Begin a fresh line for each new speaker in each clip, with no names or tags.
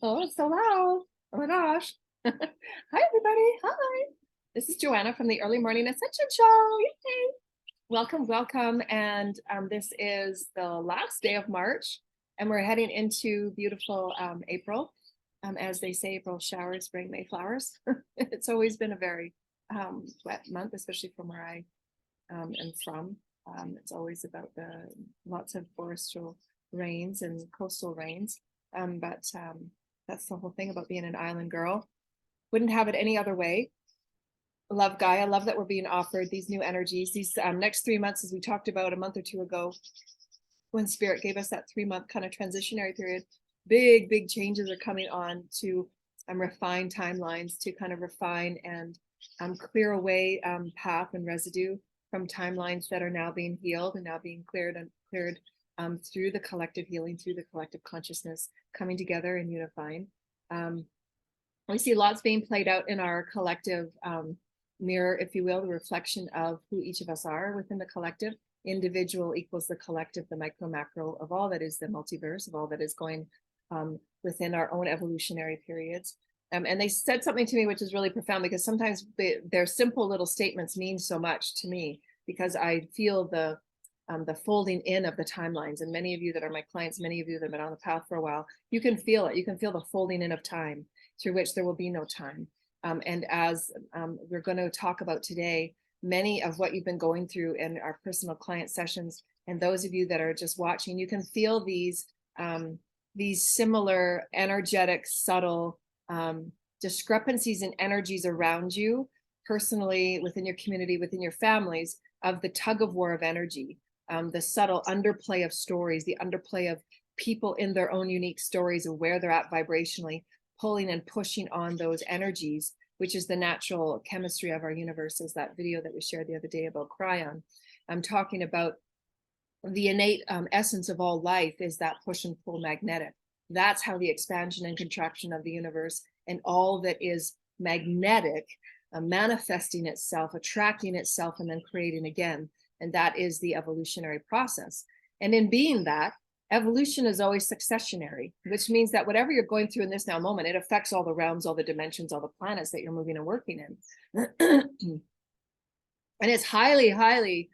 Oh, it's so loud. Oh my gosh. Hi, everybody. Hi. This is Joanna from the Early Morning Ascension Show. Yay. Welcome, welcome. And this is the last day of March, and we're heading into beautiful April. As they say, April showers bring May flowers. It's always been a very wet month, especially from where I am from. It's always about the lots of forestal rains and coastal rains. But that's the whole thing about being an island girl. Wouldn't have it any other way. Love Gaia. I love that we're being offered these new energies. These next 3 months, as we talked about a month or two ago, when Spirit gave us that 3-month kind of transitionary period, big changes are coming on to refine timelines, to kind of refine and clear away path and residue from timelines that are now being healed and now being cleared through the collective healing, through the collective consciousness coming together and unifying. We see lots being played out in our collective mirror, if you will, the reflection of who each of us are within the collective. Individual equals the collective, the micro macro of all that is the multiverse, of all that is going within our own evolutionary periods. And they said something to me which is really profound, because sometimes their simple little statements mean so much to me, because I feel the folding in of the timelines. And many of you that are my clients, many of you that have been on the path for a while, you can feel it. You can feel the folding in of time, through which there will be no time. And as we're going to talk about today, many of what you've been going through in our personal client sessions, and those of you that are just watching, you can feel these similar energetic, subtle discrepancies in energies around you, personally, within your community, within your families, of the tug of war of energy, the subtle underplay of stories, the underplay of people in their own unique stories of where they're at vibrationally, pulling and pushing on those energies, which is the natural chemistry of our universe, as that video that we shared the other day about Cryon. I'm talking about the innate essence of all life is that push and pull magnetic. That's how the expansion and contraction of the universe and all that is magnetic, manifesting itself, attracting itself, and then creating again. And that is the evolutionary process. And in being that, evolution is always successionary, which means that whatever you're going through in this now moment, it affects all the realms, all the dimensions, all the planets that you're moving and working in. And it's highly,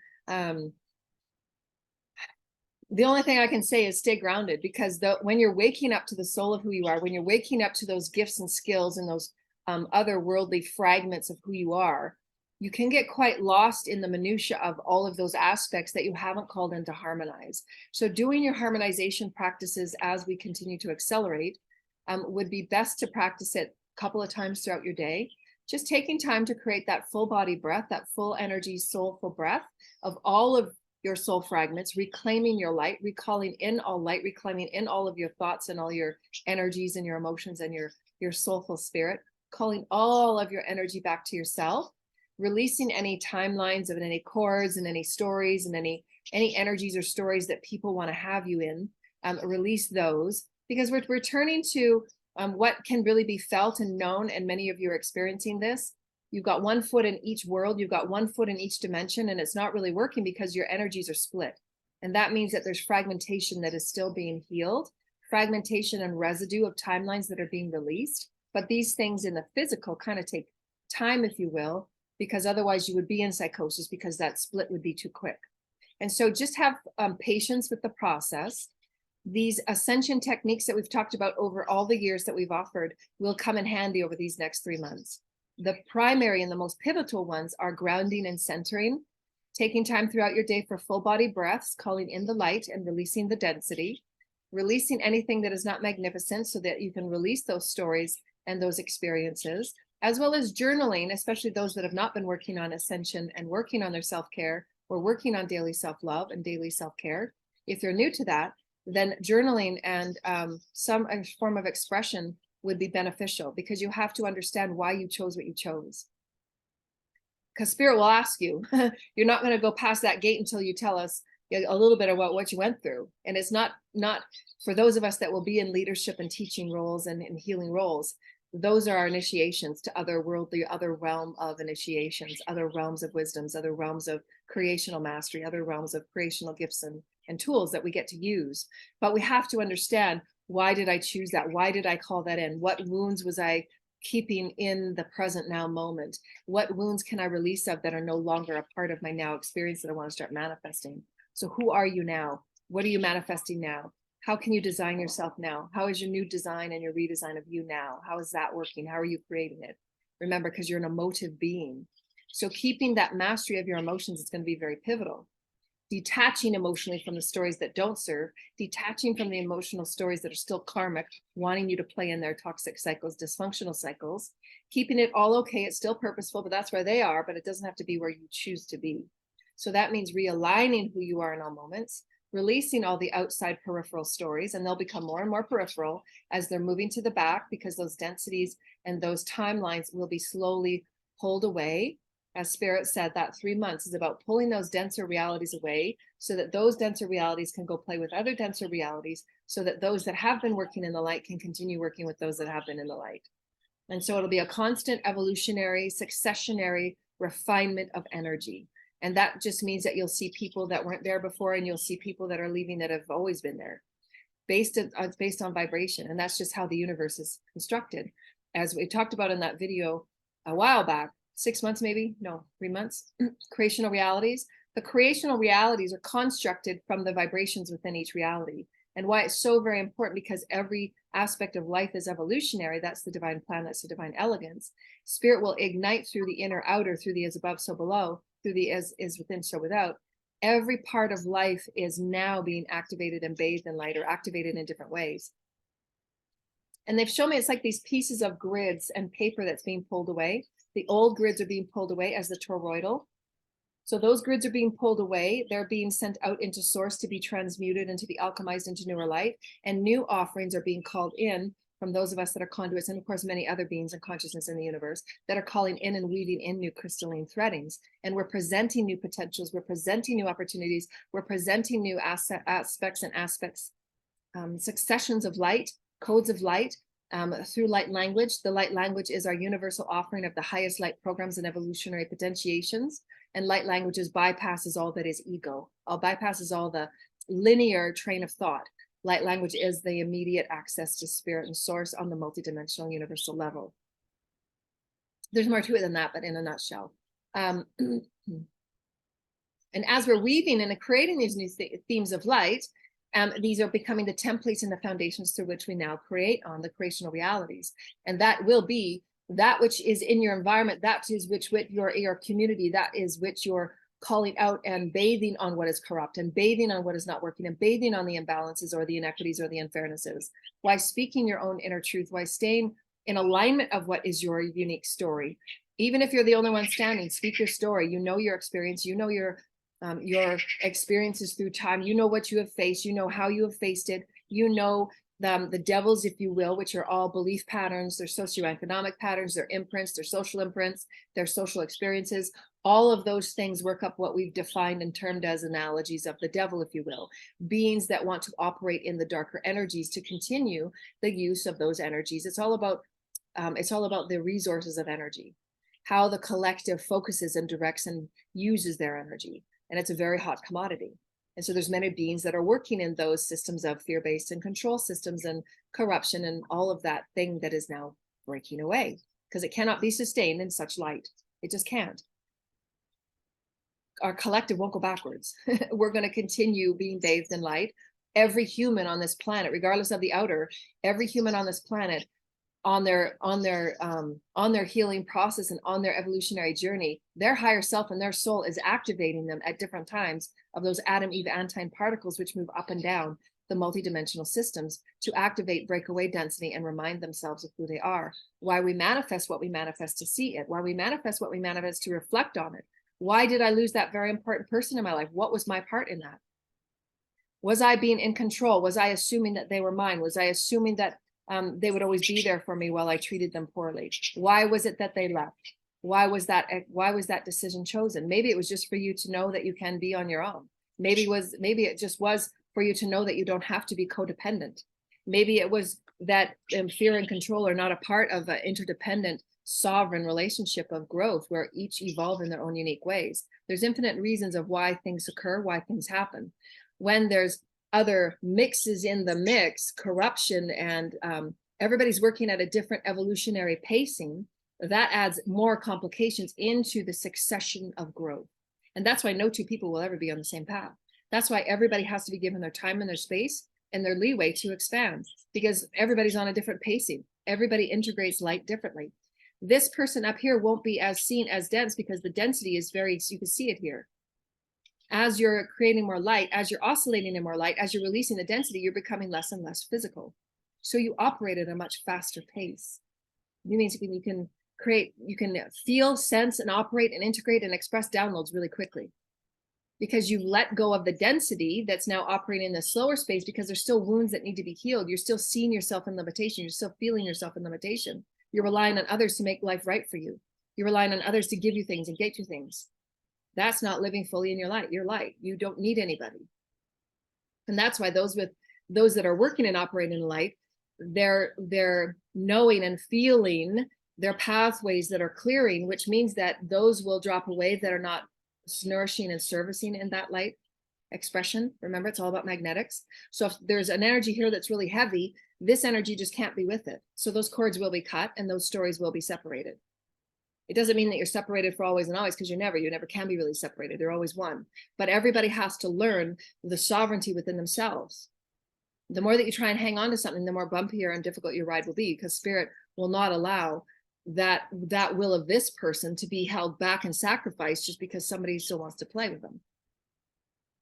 the only thing I can say is stay grounded, because when you're waking up to the soul of who you are, when you're waking up to those gifts and skills and those otherworldly fragments of who you are, you can get quite lost in the minutia of all of those aspects that you haven't called in to harmonize. So doing your harmonization practices as we continue to accelerate would be best to practice it a couple of times throughout your day. Just taking time to create that full body breath, that full energy, soulful breath of all of your soul fragments, reclaiming your light, recalling in all light, reclaiming in all of your thoughts and all your energies and your emotions and your soulful spirit, calling all of your energy back to yourself, releasing any timelines of any cords and any stories and any energies or stories that people want to have you in. Release those, because we're returning to what can really be felt and known, and many of you are experiencing this. You've got one foot in each world, you've got one foot in each dimension, and it's not really working because your energies are split. And that means that there's fragmentation that is still being healed, fragmentation and residue of timelines that are being released. But these things in the physical kind of take time, if you will, because otherwise you would be in psychosis, because that split would be too quick. And so just have patience with the process. These ascension techniques that we've talked about over all the years that we've offered will come in handy over these next 3 months. The primary and the most pivotal ones are grounding and centering, taking time throughout your day for full body breaths, calling in the light and releasing the density, releasing anything that is not magnificent so that you can release those stories and those experiences, as well as journaling, especially those that have not been working on ascension and working on their self-care or working on daily self-love and daily self-care. If you're new to that, then journaling and some form of expression would be beneficial, because you have to understand why you chose what you chose. Because Spirit will ask you, you're not going to go past that gate until you tell us a little bit about what you went through. And it's not for those of us that will be in leadership and teaching roles and in healing roles. Those are our initiations to otherworldly, other realm of initiations, other realms of wisdoms, other realms of creational mastery, other realms of creational gifts and tools that we get to use. But we have to understand Why did I choose that? Why did I call that in? What wounds was I keeping in the present now moment? What wounds can I release of that are no longer a part of my now experience that I want to start manifesting? So who are you now? What are you manifesting now? How can you design yourself now? How is your new design and your redesign of you now? How is that working? How are you creating it? Remember, because you're an emotive being. So keeping that mastery of your emotions is going to be very pivotal. Detaching emotionally from the stories that don't serve, detaching from the emotional stories that are still karmic, wanting you to play in their toxic cycles, dysfunctional cycles, keeping it all okay. It's still purposeful, but that's where they are, but it doesn't have to be where you choose to be. So that means realigning who you are in all moments, releasing all the outside peripheral stories, and they'll become more and more peripheral as they're moving to the back, because those densities and those timelines will be slowly pulled away. As Spirit said, that 3 months is about pulling those denser realities away so that those denser realities can go play with other denser realities, so that those that have been working in the light can continue working with those that have been in the light. And so it'll be a constant evolutionary, successionary refinement of energy. And that just means that you'll see people that weren't there before, and you'll see people that are leaving that have always been there, based on vibration. And that's just how the universe is constructed. As we talked about in that video a while back, 6 months, maybe, no, 3 months, creational realities. The creational realities are constructed from the vibrations within each reality. And why it's so very important, because every aspect of life is evolutionary. That's the divine plan, that's the divine elegance. Spirit will ignite through the inner outer, through the as above, so below, through the as is within, so without. Every part of life is now being activated and bathed in light, or activated in different ways. And they've shown me it's like these pieces of grids and paper that's being pulled away. The old grids are being pulled away as the toroidal. So those grids are being pulled away. They're being sent out into source to be transmuted and to be alchemized into newer light. And new offerings are being called in from those of us that are conduits, and of course, many other beings and consciousness in the universe that are calling in and weaving in new crystalline threadings. And we're presenting new potentials. We're presenting new opportunities. We're presenting new aspects, successions of light, codes of light, through light language. The light language is our universal offering of the highest light programs and evolutionary potentiations. And light languages bypasses all that is ego, bypasses all the linear train of thought. Light language is the immediate access to spirit and source on the multidimensional universal level. There's more to it than that, but in a nutshell. And as we're weaving and creating these new themes of light, these are becoming the templates and the foundations through which we now create on the creational realities. And that will be that which is in your environment, that is which with your community, that is which you're calling out and bathing on what is corrupt, and bathing on what is not working, and bathing on the imbalances or the inequities or the unfairnesses. Why speaking your own inner truth, why staying in alignment of what is your unique story. Even if you're the only one standing, speak your story. You know your experience, you know your experiences through time, you know what you have faced, you know how you have faced it, you know the devils, if you will, which are all belief patterns, their socioeconomic patterns, their imprints, their social imprints, their social experiences. All of those things work up what we've defined and termed as analogies of the devil, if you will, beings that want to operate in the darker energies to continue the use of those energies. It's all about the resources of energy, how the collective focuses and directs and uses their energy. And it's a very hot commodity. And so there's many beings that are working in those systems of fear-based and control systems and corruption and all of that thing that is now breaking away, because it cannot be sustained in such light. It just can't. Our collective won't go backwards. We're going to continue being bathed in light. Every human on this planet, regardless of the outer, every human on this planet, on their healing process and on their evolutionary journey, their higher self and their soul is activating them at different times of those Adam, Eve, Antine particles, which move up and down the multidimensional systems to activate breakaway density and remind themselves of who they are. Why we manifest what we manifest to see it. Why we manifest what we manifest to reflect on it. Why did I lose that very important person in my life? What was my part in that? Was I being in control? Was I assuming that they were mine? Was I assuming that they would always be there for me while I treated them poorly? Why was it that they left? Why was that decision chosen? Maybe it was just for you to know that you can be on your own. Maybe it just was for you to know that you don't have to be codependent. Maybe it was that fear and control are not a part of an interdependent, sovereign relationship of growth where each evolve in their own unique ways. There's infinite reasons of why things occur, why things happen. When there's other mixes in the mix, corruption, and everybody's working at a different evolutionary pacing, that adds more complications into the succession of growth. And that's why no two people will ever be on the same path. That's why everybody has to be given their time and their space and their leeway to expand, because everybody's on a different pacing. Everybody integrates light differently. This person up here won't be as seen as dense because the density is very, you can see it here. As you're creating more light, as you're oscillating in more light, as you're releasing the density, you're becoming less and less physical. So you operate at a much faster pace. It means you can create, you can feel, sense, and operate and integrate and express downloads really quickly, because you've let go of the density that's now operating in the slower space, because there's still wounds that need to be healed. You're still seeing yourself in limitation. You're still feeling yourself in limitation. You're relying on others to make life right for you. You're relying on others to give you things and get you things. That's not living fully in your light. Your light. You don't need anybody. And that's why those that are working and operating in light, they're knowing and feeling their pathways that are clearing, which means that those will drop away that are not nourishing and servicing in that light expression. Remember, it's all about magnetics. So if there's an energy here that's really heavy, this energy just can't be with it. So those cords will be cut and those stories will be separated. It doesn't mean that you're separated for always and always, because you never can be really separated. They're always one. But everybody has to learn the sovereignty within themselves. The more that you try and hang on to something, the more bumpier and difficult your ride will be, because spirit will not allow that will of this person to be held back and sacrificed just because somebody still wants to play with them.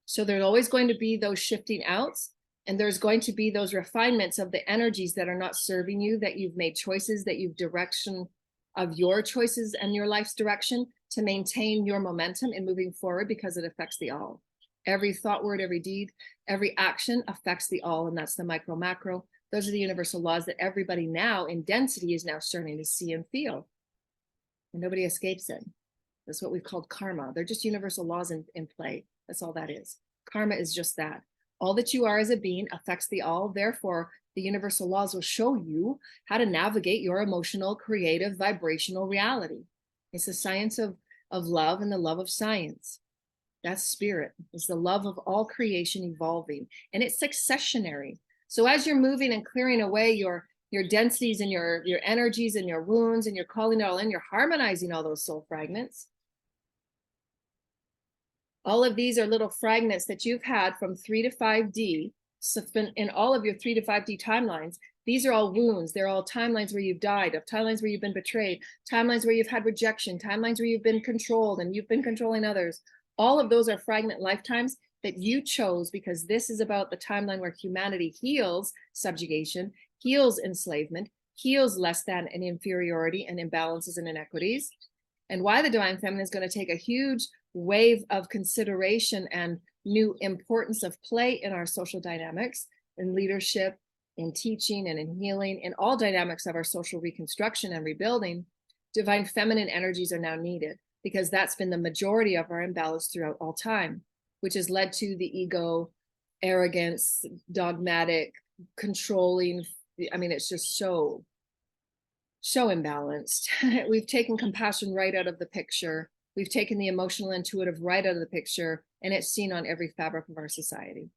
So there's always going to be those shifting outs, and there's going to be those refinements of the energies that are not serving you, that you've made choices, that you've direction of your choices and your life's direction to maintain your momentum in moving forward, because it affects the all. Every thought, word, every deed, every action affects the all, and that's the micro macro. Those are the universal laws that everybody now in density is now starting to see and feel. And nobody escapes it. That's what we've called karma. They're just universal laws in play. That's all that is. Karma is just that. All that you are as a being affects the all. Therefore, the universal laws will show you how to navigate your emotional, creative, vibrational reality. It's the science of love and the love of science. That's spirit. It's the love of all creation evolving. And it's successionary. So as you're moving and clearing away your densities and your energies and your wounds, and you're calling it all in, you're harmonizing all those soul fragments. All of these are little fragments that you've had from 3 to 5D. So in all of your 3 to 5D timelines, these are all wounds. They're all timelines where you've died, of timelines where you've been betrayed, timelines where you've had rejection, timelines where you've been controlled and you've been controlling others. All of those are fragment lifetimes that you chose, because this is about the timeline where humanity heals subjugation, heals enslavement, heals less than and inferiority and imbalances and inequities. And why the Divine Feminine is going to take a huge wave of consideration and new importance of play in our social dynamics, in leadership, in teaching, and in healing, in all dynamics of our social reconstruction and rebuilding. Divine Feminine energies are now needed, because that's been the majority of our imbalance throughout all time, which has led to the ego, arrogance, dogmatic, controlling. I mean, it's just so imbalanced. We've taken compassion right out of the picture. We've taken the emotional, intuitive right out of the picture, and it's seen on every fabric of our society.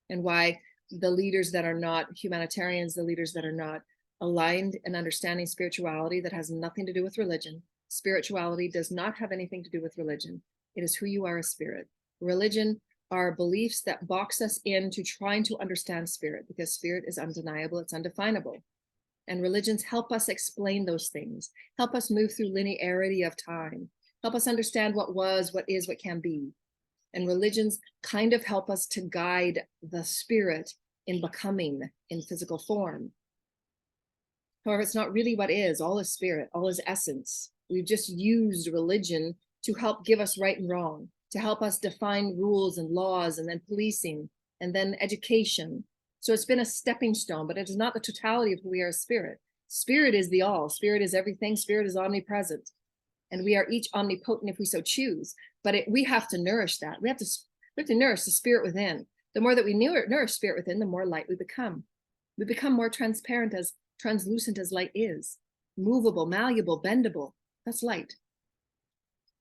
And why the leaders that are not humanitarians, the leaders that are not aligned and understanding spirituality, that has nothing to do with religion. Spirituality does not have anything to do with religion. It is who you are as spirit. Religion are beliefs that box us into trying to understand spirit, because spirit is undeniable, it's undefinable. And religions help us explain those things, help us move through linearity of time, help us understand what was, what is, what can be. And religions kind of help us to guide the spirit in becoming in physical form. However, it's not really what is. All is spirit, all is essence. We've just used religion to help give us right and wrong, to help us define rules and laws, and then policing, and then education. So it's been a stepping stone, but it is not the totality of who we are as spirit. Spirit is the all. Spirit is everything. Spirit is omnipresent. And we are each omnipotent if we so choose. But we have to nourish that. We have to nourish the spirit within. The more that we nourish spirit within, the more light we become. We become more transparent, as translucent as light is. Movable, malleable, bendable. That's light.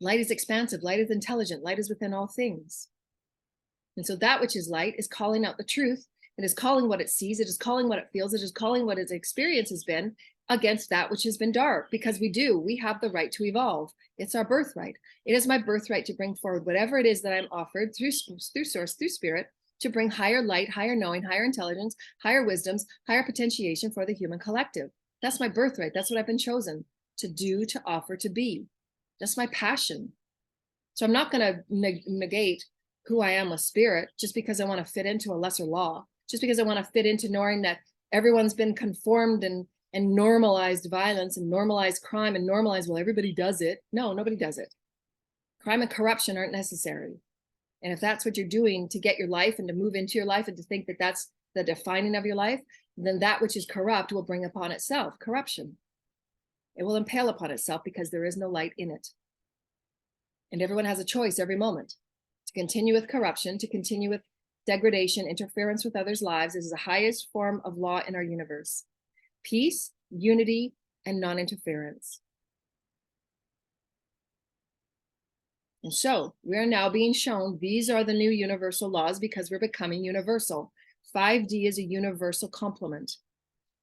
Light is expansive. Light is intelligent. Light is within all things. And so that which is light is calling out the truth. It is calling what it sees. It is calling what it feels. It is calling what its experience has been against that which has been dark, because we have the right to evolve. It's our birthright. It is my birthright to bring forward whatever it is that I'm offered through source, through spirit, to bring higher light, higher knowing, higher intelligence, higher wisdoms, higher potentiation for the human collective. That's my birthright. That's what I've been chosen to do, to offer, to be. That's my passion. So I'm not going to negate who I am with spirit just because I want to fit into a lesser law, just because I want to fit into knowing that everyone's been conformed and normalized violence and normalized crime and normalized, well, everybody does it. No, nobody does it. Crime and corruption aren't necessary. And if that's what you're doing to get your life and to move into your life and to think that that's the defining of your life, then that which is corrupt will bring upon itself corruption. It will impale upon itself because there is no light in it. And everyone has a choice every moment to continue with corruption, to continue with degradation, interference with others' lives. Is the highest form of law in our universe. Peace, unity, and non-interference. And so we're now being shown these are the new universal laws because we're becoming universal. 5D is a universal complement,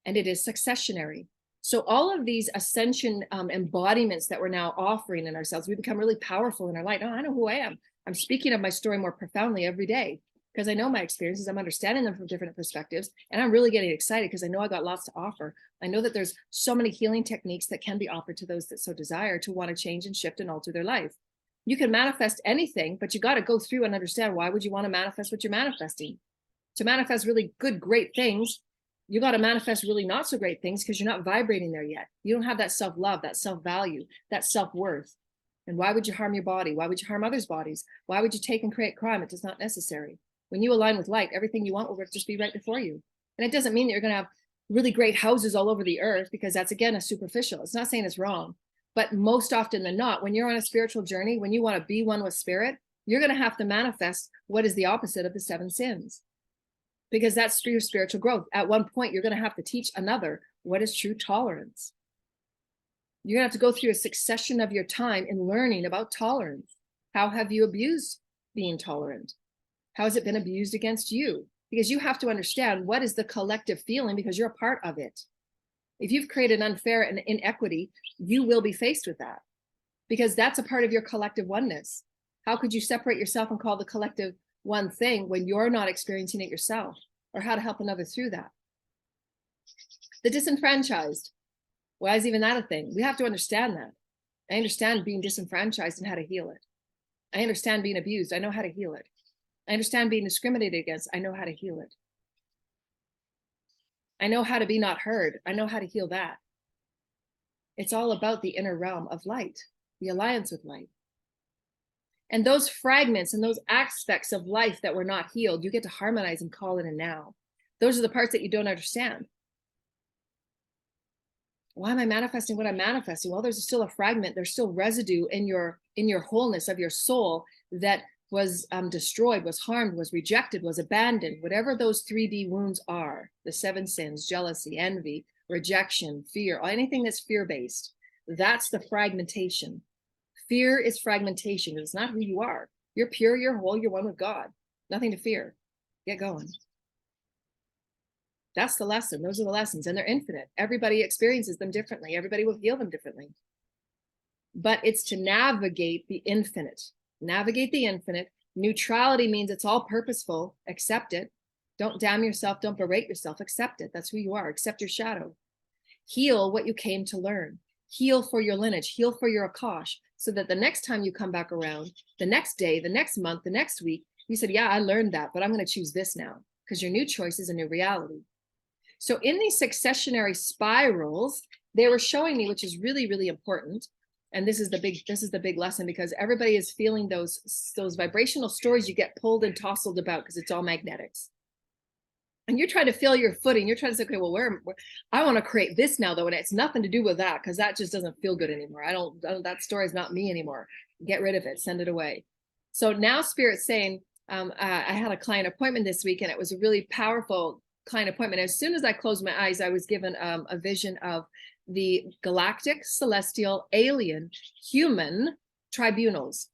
and it is successionary. So all of these ascension embodiments that we're now offering in ourselves, we become really powerful in our light. Oh, I know who I am. I'm speaking of my story more profoundly every day because I know my experiences. I'm understanding them from different perspectives, and I'm really getting excited because I know I got lots to offer. I know that there's so many healing techniques that can be offered to those that so desire to want to change and shift and alter their life. You can manifest anything, but you got to go through and understand why would you want to manifest what you're manifesting. To manifest really good, great things, you got to manifest really not so great things because you're not vibrating there yet. You don't have that self-love, that self-value, that self-worth. And why would you harm your body? Why would you harm others' bodies? Why would you take and create crime? It is not necessary. When you align with light, everything you want will just be right before you. And it doesn't mean that you're going to have really great houses all over the earth, because that's, again, a superficial. It's not saying it's wrong. But most often than not, when you're on a spiritual journey, when you want to be one with spirit, you're going to have to manifest what is the opposite of the 7 sins. Because that's your spiritual growth. At one point, you're going to have to teach another what is true tolerance. You're going to have to go through a succession of your time in learning about tolerance. How have you abused being tolerant? How has it been abused against you? Because you have to understand what is the collective feeling, because you're a part of it. If you've created unfair and inequity, you will be faced with that, because that's a part of your collective oneness. How could you separate yourself and call the collective one thing when you're not experiencing it yourself, or how to help another through that? The disenfranchised. Why is even that a thing? We have to understand that. I understand being disenfranchised and how to heal it. I understand being abused. I know how to heal it. I understand being discriminated against. I know how to heal it. I know how to be not heard. I know how to heal that. It's all about the inner realm of light, the alliance with light. And those fragments and those aspects of life that were not healed, you get to harmonize and call it a now. Those are the parts that you don't understand. Why am I manifesting what I'm manifesting? Well, there's still a fragment. There's still residue in your wholeness of your soul that was destroyed, was harmed, was rejected, was abandoned. Whatever those 3D wounds are, the 7 sins, jealousy, envy, rejection, fear, anything that's fear-based, that's the fragmentation. Fear is fragmentation. It's not who you are. You're pure, you're whole, you're one with God. Nothing to fear. Get going. That's the lesson. Those are the lessons, and they're infinite. Everybody experiences them differently. Everybody will heal them differently. But it's to navigate the infinite. Navigate the infinite. Neutrality means it's all purposeful. Accept it. Don't damn yourself. Don't berate yourself. Accept it. That's who you are. Accept your shadow. Heal what you came to learn. Heal for your lineage. Heal for your Akash, so that the next time you come back around, the next day, the next month, the next week, you said, yeah, I learned that, but I'm going to choose this now, because your new choice is a new reality. So in these successionary spirals, they were showing me, which is really, really important. And this is the big lesson, because everybody is feeling those vibrational stories you get pulled and tousled about, because it's all magnetics. And you're trying to feel your footing. You're trying to say, okay, well, where I want to create this now, though, and it's nothing to do with that, because that just doesn't feel good anymore. That story is not me anymore. Get rid of it. Send it away. So now Spirit's saying, I had a client appointment this week, and it was a really powerful client appointment. As soon as I closed my eyes, I was given a vision of the galactic, celestial, alien, human tribunals.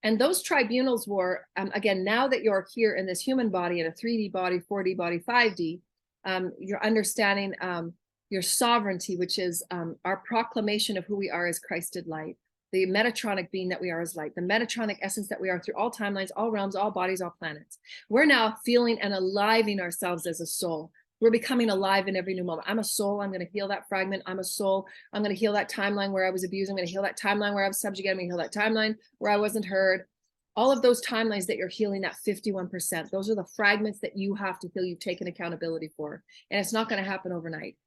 And those tribunals were, again, now that you're here in this human body, in a 3D body, 4D body, 5D, you're understanding your sovereignty, which is our proclamation of who we are as Christed light, the Metatronic being that we are as light, the Metatronic essence that we are through all timelines, all realms, all bodies, all planets. We're now feeling and aliving ourselves as a soul. We're becoming alive in every new moment. I'm a soul. I'm going to heal that fragment. I'm a soul. I'm going to heal that timeline where I was abused. I'm going to heal that timeline where I was subjugated. I'm going to heal that timeline where I wasn't heard. All of those timelines that you're healing, that 51%, those are the fragments that you have to feel you've taken accountability for. And it's not going to happen overnight.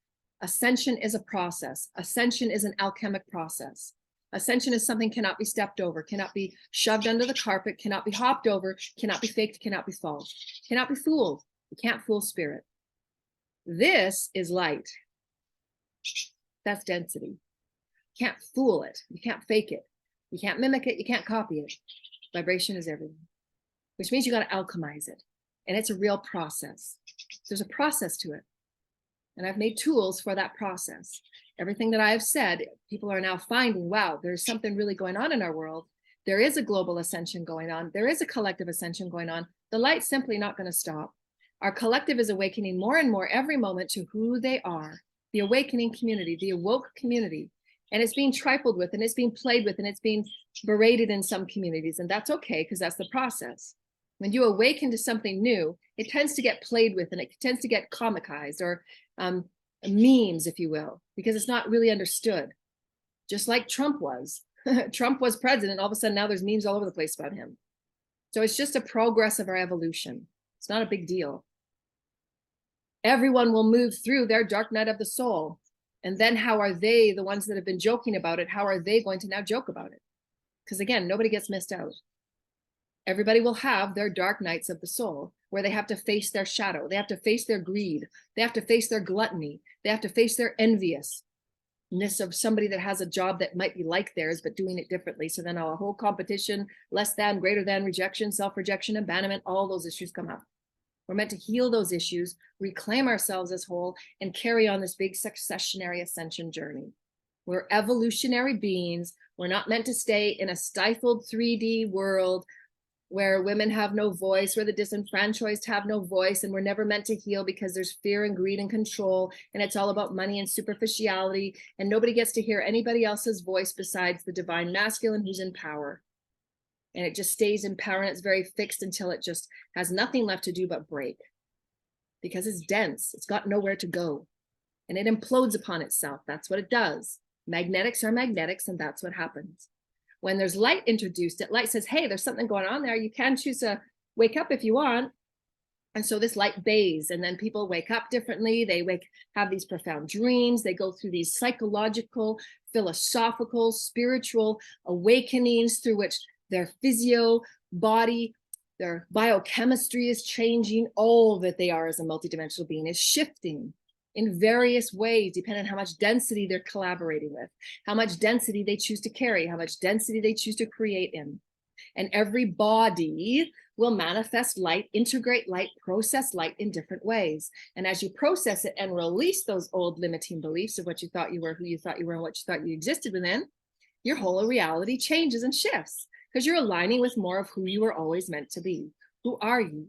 Ascension is a process. Ascension is an alchemic process. Ascension is something cannot be stepped over, cannot be shoved under the carpet, cannot be hopped over, cannot be faked, cannot be false, cannot be fooled. You can't fool spirit. This is light. That's density. You can't fool it. You can't fake it. You can't mimic it. You can't copy it. Vibration is everything, which means you got to alchemize it. And it's a real process. There's a process to it. And I've made tools for that process. Everything that I have said, people are now finding, wow, there's something really going on in our world. There is a global ascension going on. There is a collective ascension going on. The light's simply not going to stop. Our collective is awakening more and more every moment to who they are, the awakening community, the awoke community. And it's being trifled with, and it's being played with, and it's being berated in some communities. And that's okay, because that's the process. When you awaken to something new, it tends to get played with, and it tends to get comicized or memes, if you will, because it's not really understood. Just like Trump was. Trump was president. All of a sudden, now there's memes all over the place about him. So it's just a progress of our evolution. It's not a big deal. Everyone will move through their dark night of the soul. And then how are they, the ones that have been joking about it, how are they going to now joke about it? Because again, nobody gets missed out. Everybody will have their dark nights of the soul where they have to face their shadow. They have to face their greed. They have to face their gluttony. They have to face their enviousness of somebody that has a job that might be like theirs, but doing it differently. So then a whole competition, less than, greater than, rejection, self-rejection, abandonment, all those issues come up. We're meant to heal those issues, reclaim ourselves as whole, and carry on this big successionary ascension journey. We're evolutionary beings. We're not meant to stay in a stifled 3D world where women have no voice, where the disenfranchised have no voice, and we're never meant to heal because there's fear and greed and control, and it's all about money and superficiality, and nobody gets to hear anybody else's voice besides the divine masculine who's in power. And it just stays in power, and it's very fixed until it just has nothing left to do but break. Because it's dense, it's got nowhere to go. And it implodes upon itself. That's what it does. Magnetics are magnetics, and that's what happens. When there's light introduced, light says, hey, there's something going on there. You can choose to wake up if you want. And so this light bathes, and then people wake up differently. They have these profound dreams. They go through these psychological, philosophical, spiritual awakenings through which their physio, body, their biochemistry is changing. All that they are as a multidimensional being is shifting in various ways, depending on how much density they're collaborating with, how much density they choose to carry, how much density they choose to create in. And every body will manifest light, integrate light, process light in different ways. And as you process it and release those old limiting beliefs of what you thought you were, who you thought you were, and what you thought you existed within, your whole reality changes and shifts because you're aligning with more of who you were always meant to be. Who are you?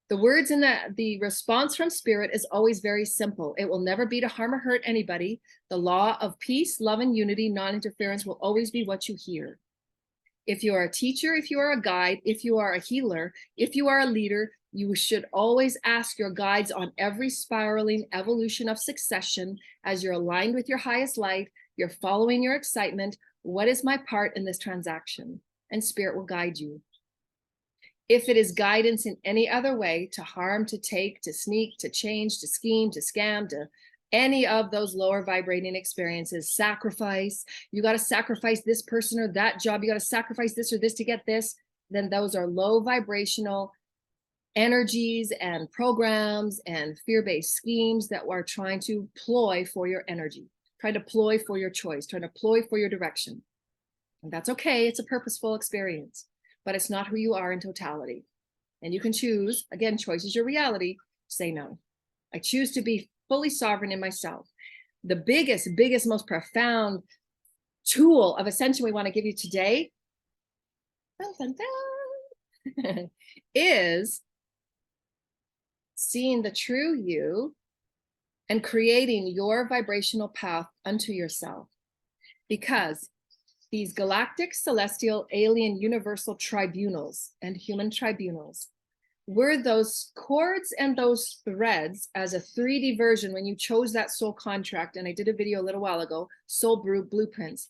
The words in the response from spirit is always very simple. It will never be to harm or hurt anybody. The law of peace, love, and unity, non-interference will always be what you hear. If you are a teacher, if you are a guide, if you are a healer, if you are a leader, you should always ask your guides on every spiraling evolution of succession as you're aligned with your highest light, you're following your excitement. What is my part in this transaction? And spirit will guide you. If it is guidance in any other way, to harm, to take, to sneak, to change, to scheme, to scam, to any of those lower vibrating experiences, sacrifice, you got to sacrifice this person or that job, you got to sacrifice this or this to get this, then those are low vibrational energies and programs and fear-based schemes that are trying to ploy for your energy, trying to ploy for your choice, trying to ploy for your direction. And that's okay. It's a purposeful experience, but it's not who you are in totality. And you can choose, again, choice is your reality, say no. I choose to be fully sovereign in myself. The biggest, most profound tool of ascension we want to give you today dun, dun, dun, is seeing the true you and creating your vibrational path unto yourself. Because these galactic, celestial, alien, universal tribunals and human tribunals were those cords and those threads as a 3D version when you chose that soul contract. And I did a video a little while ago, soul blueprints.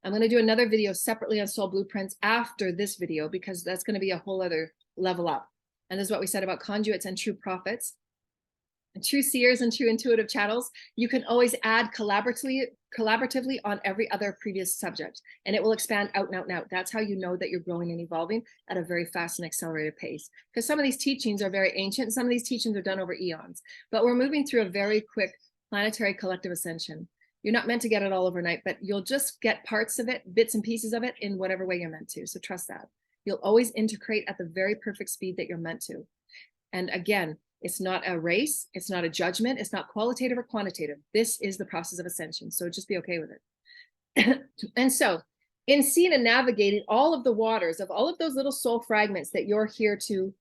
I'm going to do another video separately on soul blueprints after this video, because that's going to be a whole other level up. And this is what we said about conduits and true prophets. And true seers and true intuitive channels, you can always add collaboratively on every other previous subject, and it will expand out and out and out. That's how you know that you're growing and evolving at a very fast and accelerated pace, because some of these teachings are very ancient. Some of these teachings are done over eons, but we're moving through a very quick planetary collective ascension. You're not meant to get it all overnight, but you'll just get parts of it, bits and pieces of it, in whatever way you're meant to. So trust that. You'll always integrate at the very perfect speed that you're meant to. And again, it's not a race. It's not a judgment. It's not qualitative or quantitative. This is the process of ascension. So just be okay with it. And so in seeing and navigating all of the waters of all of those little soul fragments that you're here to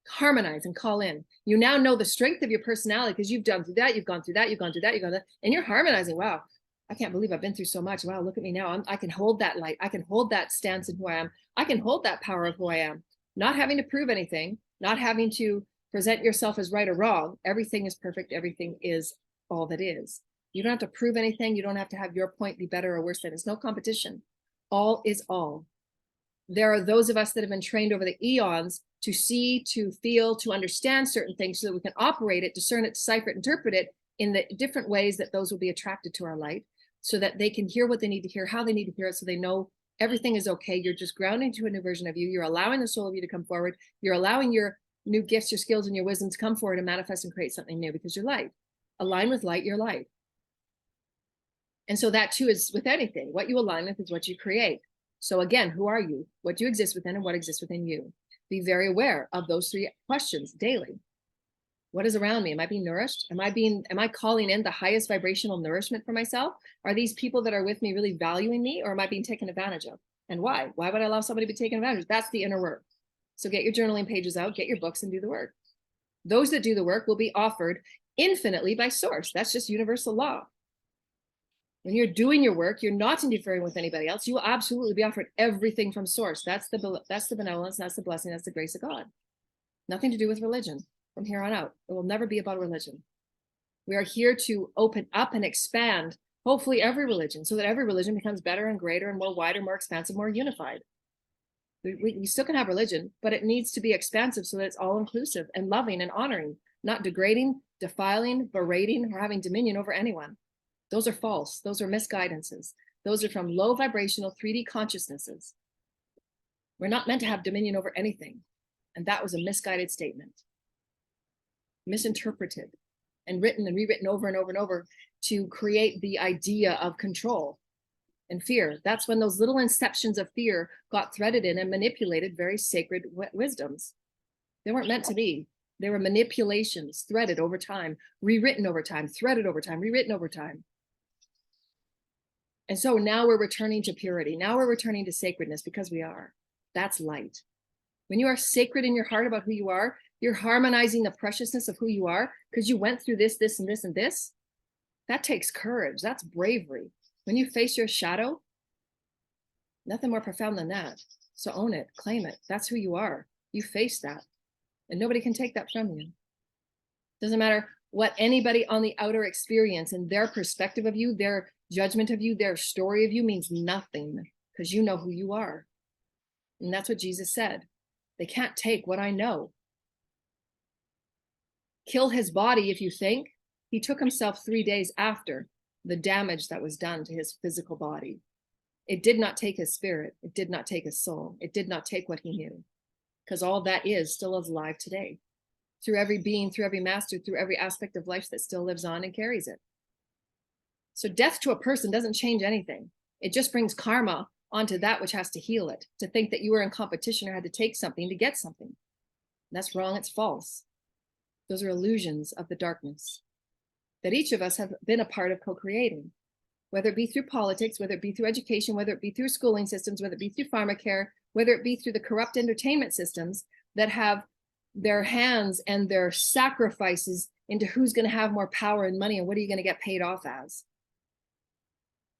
harmonize and call in, you now know the strength of your personality, because you've done through that, you've gone through that, you've gone through that, you've gone through that, and you're harmonizing. Wow, I can't believe I've been through so much. Wow, look at me now. I can hold that light. I can hold that stance in who I am. I can hold that power of who I am. Not having to prove anything, not having to present yourself as right or wrong. Everything is perfect. Everything is all that is. You don't have to prove anything. You don't have to have your point be better or worse than. It's no competition. All is all. There are those of us that have been trained over the eons to see, to feel, to understand certain things so that we can operate it, discern it, decipher it, interpret it in the different ways that those will be attracted to our light, so that they can hear what they need to hear, how they need to hear it, so they know everything is okay. You're just grounding to a new version of you. You're allowing the soul of you to come forward. You're allowing your new gifts, your skills, and your wisdom to come forward and manifest and create something new, because you're light. Align with light, you're light. And so that too is with anything. What you align with is what you create. So again, who are you? What do you exist within, and what exists within you? Be very aware of those three questions daily. What is around me? Am I being nourished? Am I calling in the highest vibrational nourishment for myself? Are these people that are with me really valuing me, or am I being taken advantage of? And why? Why would I allow somebody to be taken advantage of? That's the inner work. So get your journaling pages out, get your books, and do the work. Those that do the work will be offered infinitely by source. That's just universal law. When you're doing your work, you're not interfering with anybody else. You will absolutely be offered everything from source. That's the benevolence, that's the blessing, that's the grace of God. Nothing to do with religion from here on out. It will never be about religion. We are here to open up and expand, hopefully, every religion, so that every religion becomes better and greater and more wider, more expansive, more unified. We still can have religion, but it needs to be expansive so that it's all inclusive and loving and honoring, not degrading, defiling, berating, or having dominion over anyone. Those are false. Those are misguidances. Those are from low vibrational 3D consciousnesses. We're not meant to have dominion over anything. And that was a misguided statement, misinterpreted and written and rewritten over and over and over to create the idea of control and fear. That's when those little inceptions of fear got threaded in and manipulated very sacred wisdoms. They weren't meant to be. They were manipulations threaded over time, rewritten over time, threaded over time, rewritten over time. And so now we're returning to purity. Now we're returning to sacredness, because we are. That's light. When you are sacred in your heart about who you are, you're harmonizing the preciousness of who you are, because you went through this, this, and this, and this. That takes courage. That's bravery. When you face your shadow, nothing more profound than that. So own it, claim it. That's who you are. You face that. And nobody can take that from you. Doesn't matter what anybody on the outer experience and their perspective of you, their judgment of you, their story of you means nothing, because you know who you are. And that's what Jesus said. They can't take what I know. Kill his body if you think. He took himself 3 days after the damage that was done to his physical body. It did not take his spirit. It did not take his soul. It did not take what he knew, because all that is still alive today, through every being, through every master, through every aspect of life that still lives on and carries it. So death to a person doesn't change anything. It just brings karma onto that which has to heal it, to think that you were in competition or had to take something to get something. That's wrong. It's false. Those are illusions of the darkness that each of us have been a part of co-creating. whether it be through politics, whether it be through education, whether it be through schooling systems, whether it be through pharmacare, whether it be through the corrupt entertainment systems that have their hands and their sacrifices into who's going to have more power and money and what are you going to get paid off as.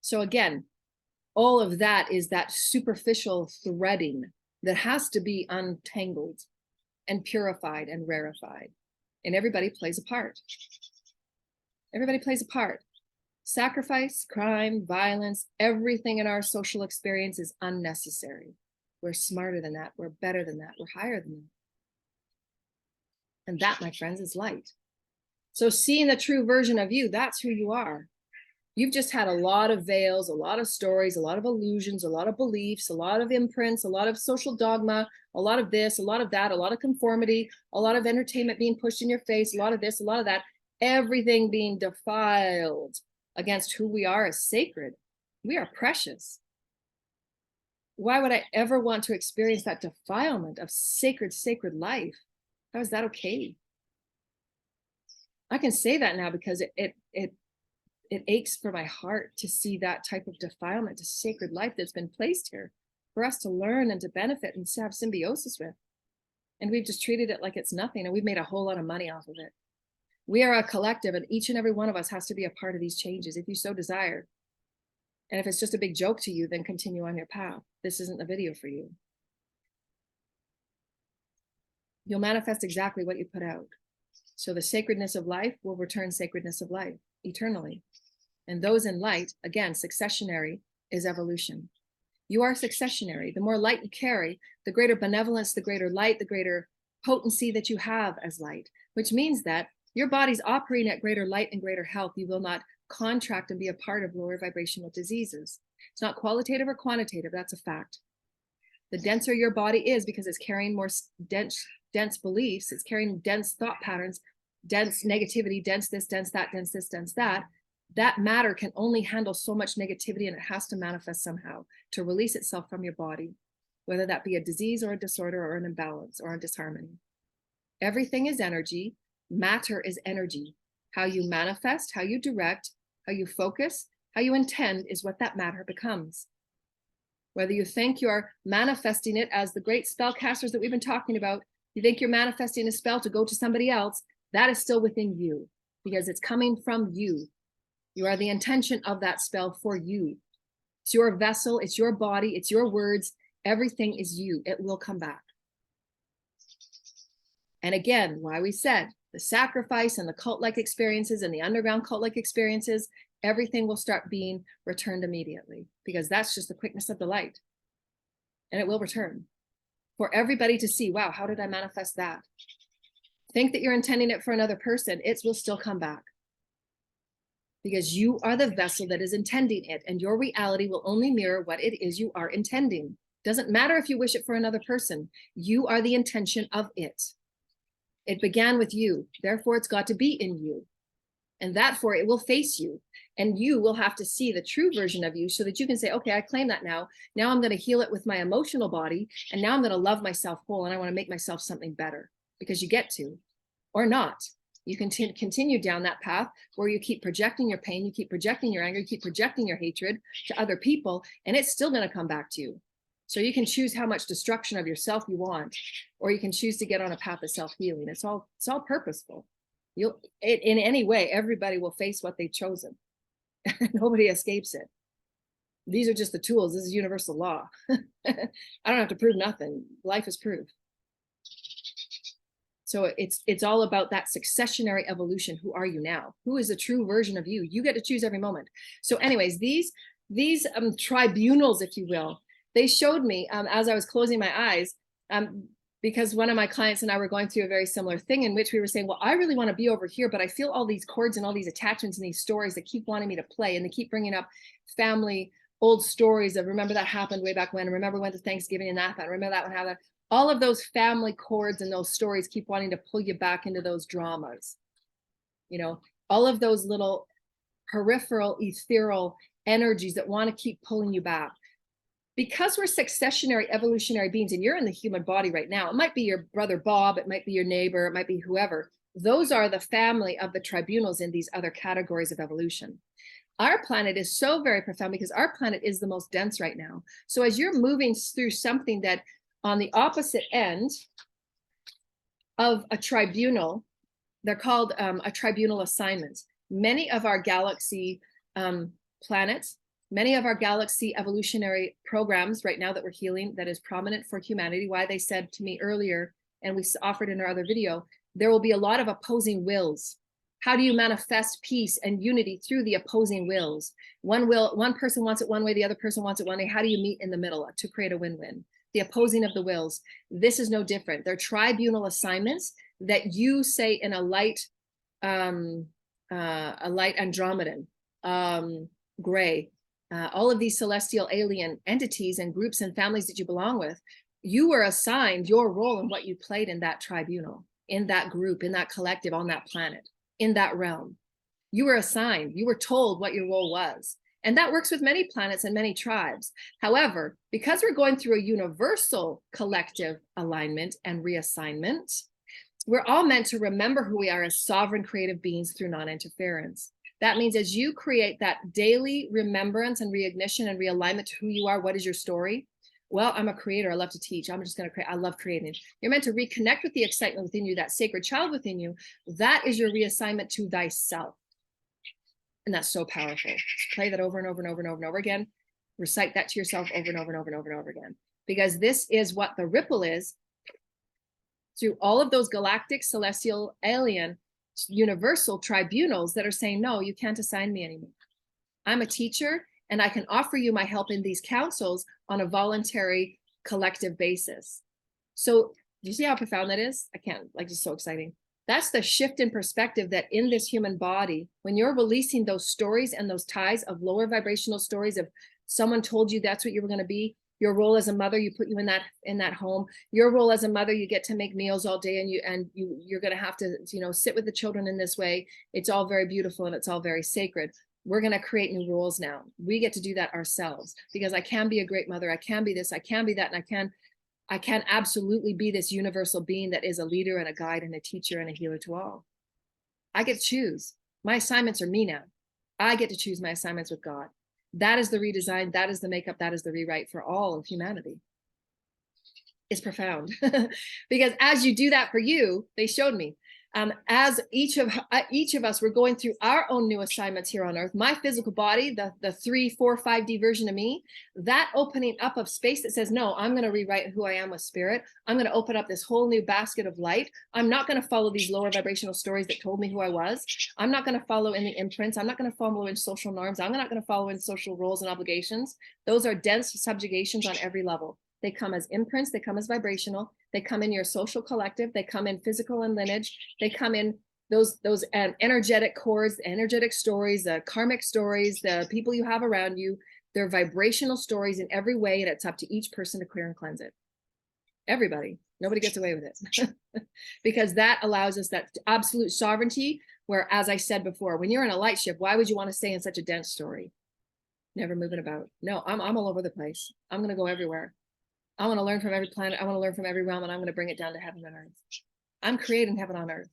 So again, all of that is that superficial threading that has to be untangled and purified and rarefied. And everybody plays a part. Everybody plays a part. Sacrifice, crime, violence, everything in our social experience is unnecessary. We're smarter than that. We're better than that. We're higher than that. And that, my friends, is light. So seeing the true version of you, that's who you are. You've just had a lot of veils, a lot of stories, a lot of illusions, a lot of beliefs, a lot of imprints, a lot of social dogma, a lot of this, a lot of that, a lot of conformity, a lot of entertainment being pushed in your face, a lot of this, a lot of that, everything being defiled against who we are as sacred. We are precious. Why would I ever want to experience that defilement of sacred life? How is that okay? I can say that now because it aches for my heart to see that type of defilement to sacred life that's been placed here for us to learn and to benefit and to have symbiosis with. And we've just treated it like it's nothing, and we've made a whole lot of money off of it. We are a collective, and each and every one of us has to be a part of these changes if you so desire. And if it's just a big joke to you, then continue on your path. This isn't the video for you. You'll manifest exactly what you put out. So the sacredness of life will return sacredness of life eternally. And those in light, again, successionary is evolution. You are successionary. The more light you carry, the greater benevolence, the greater light, the greater potency that you have as light, which means that your body's operating at greater light and greater health. You will not contract and be a part of lower vibrational diseases. It's not qualitative or quantitative. That's a fact. The denser your body is, because it's carrying more dense beliefs, it's carrying dense thought patterns, dense negativity, dense this, dense that, dense this, dense that. That matter can only handle so much negativity, and it has to manifest somehow to release itself from your body, whether that be a disease or a disorder or an imbalance or a disharmony. Everything is energy. Matter is energy. How you manifest, how you direct, how you focus, how you intend is what that matter becomes. Whether you think you're manifesting it as the great spellcasters that we've been talking about, you think you're manifesting a spell to go to somebody else, that is still within you because it's coming from you. You are the intention of that spell for you. It's your vessel, it's your body, it's your words. Everything is you. It will come back. And again, why we said the sacrifice and the cult-like experiences and the underground cult-like experiences, everything will start being returned immediately because that's just the quickness of the light. And it will return for everybody to see, wow, how did I manifest that? Think that you're intending it for another person, it will still come back. Because you are the vessel that is intending it, and your reality will only mirror what it is you are intending. Doesn't matter if you wish it for another person. You are the intention of it. It began with you, therefore it's got to be in you. And therefore it will face you. And you will have to see the true version of you so that you can say, okay, I claim that now. Now I'm going to heal it with my emotional body. And now I'm going to love myself whole. And I want to make myself something better, because you get to, or not. You can continue down that path where you keep projecting your pain, you keep projecting your anger, you keep projecting your hatred to other people, and it's still going to come back to you. So you can choose how much destruction of yourself you want, or you can choose to get on a path of self-healing. It's all purposeful. In any way, everybody will face what they've chosen. Nobody escapes it. These are just the tools. This is universal law. I don't have to prove nothing. Life is proof. So it's all about that successionary evolution. Who are you now? Who is the true version of you? You get to choose every moment. So anyways, these tribunals, if you will, they showed me as I was closing my eyes, because one of my clients and I were going through a very similar thing in which we were saying, well, I really want to be over here, but I feel all these cords and all these attachments and these stories that keep wanting me to play, and they keep bringing up family, old stories of remember that happened way back when, remember when to Thanksgiving and that, remember that one happened. All of those family cords and those stories keep wanting to pull you back into those dramas. You know, all of those little peripheral, ethereal energies that want to keep pulling you back. Because we're successionary, evolutionary beings, and you're in the human body right now, it might be your brother Bob, it might be your neighbor, it might be whoever. Those are the family of the tribunals in these other categories of evolution. Our planet is so very profound because our planet is the most dense right now. So as you're moving through something that on the opposite end of a tribunal, they're called a tribunal assignment. Many of our galaxy planets, many of our galaxy evolutionary programs right now that we're healing, that is prominent for humanity, why they said to me earlier, and we offered in our other video, there will be a lot of opposing wills. How do you manifest peace and unity through the opposing wills? One person wants it one way, the other person wants it one way. How do you meet in the middle to create a win-win? The opposing of the wills. This is no different. They're tribunal assignments that you say in a light Andromedan, gray, all of these celestial alien entities and groups and families that you belong with, you were assigned your role in what you played in that tribunal, in that group, in that collective, on that planet, in that realm. You were assigned, you were told what your role was. And that works with many planets and many tribes. However, because we're going through a universal collective alignment and reassignment, we're all meant to remember who we are as sovereign creative beings through non-interference. That means as you create that daily remembrance and reignition and realignment to who you are, what is your story? Well, I'm a creator. I love to teach. I'm just going to create. I love creating. You're meant to reconnect with the excitement within you, that sacred child within you. That is your reassignment to thyself. And that's so powerful. Just play that over and over and over and over and over again. Recite that to yourself over and over and over and over and over again. Because this is what the ripple is through all of those galactic, celestial, alien, universal tribunals that are saying, no, you can't assign me anymore. I'm a teacher and I can offer you my help in these councils on a voluntary collective basis. So do you see how profound that is? I can't, like, just so exciting. That's the shift in perspective that in this human body, when you're releasing those stories and those ties of lower vibrational stories of someone told you that's what you were going to be, your role as a mother, you put you in that home, your role as a mother, you get to make meals all day and you're going to have to, sit with the children in this way. It's all very beautiful and it's all very sacred. We're going to create new rules now. We get to do that ourselves because I can be a great mother. I can be this, I can be that. And I can absolutely be this universal being that is a leader and a guide and a teacher and a healer to all. I get to choose. My assignments are me now. I get to choose my assignments with God. That is the redesign. That is the makeup. That is the rewrite for all of humanity. It's profound because as you do that for you, they showed me, as each of us, we're going through our own new assignments here on earth. My physical body, the 3, 4, 5D version of me, that opening up of space that says, no, I'm going to rewrite who I am with spirit. I'm going to open up this whole new basket of light. I'm not going to follow these lower vibrational stories that told me who I was. I'm not going to follow in the imprints. I'm not going to follow in social norms. I'm not going to follow in social roles and obligations. Those are dense subjugations on every level. They come as imprints, they come as vibrational, they come in your social collective, they come in physical and lineage, they come in those energetic cores, energetic stories, the karmic stories, the people you have around you. They're vibrational stories in every way, and it's up to each person to clear and cleanse it. Everybody, nobody gets away with it. Because that allows us that absolute sovereignty where, as I said before, when you're in a light ship, why would you want to stay in such a dense story? Never moving about. No, I'm all over the place. I'm going to go everywhere. I want to learn from every planet. I want to learn from every realm, and I'm going to bring it down to heaven and earth. I'm creating heaven on earth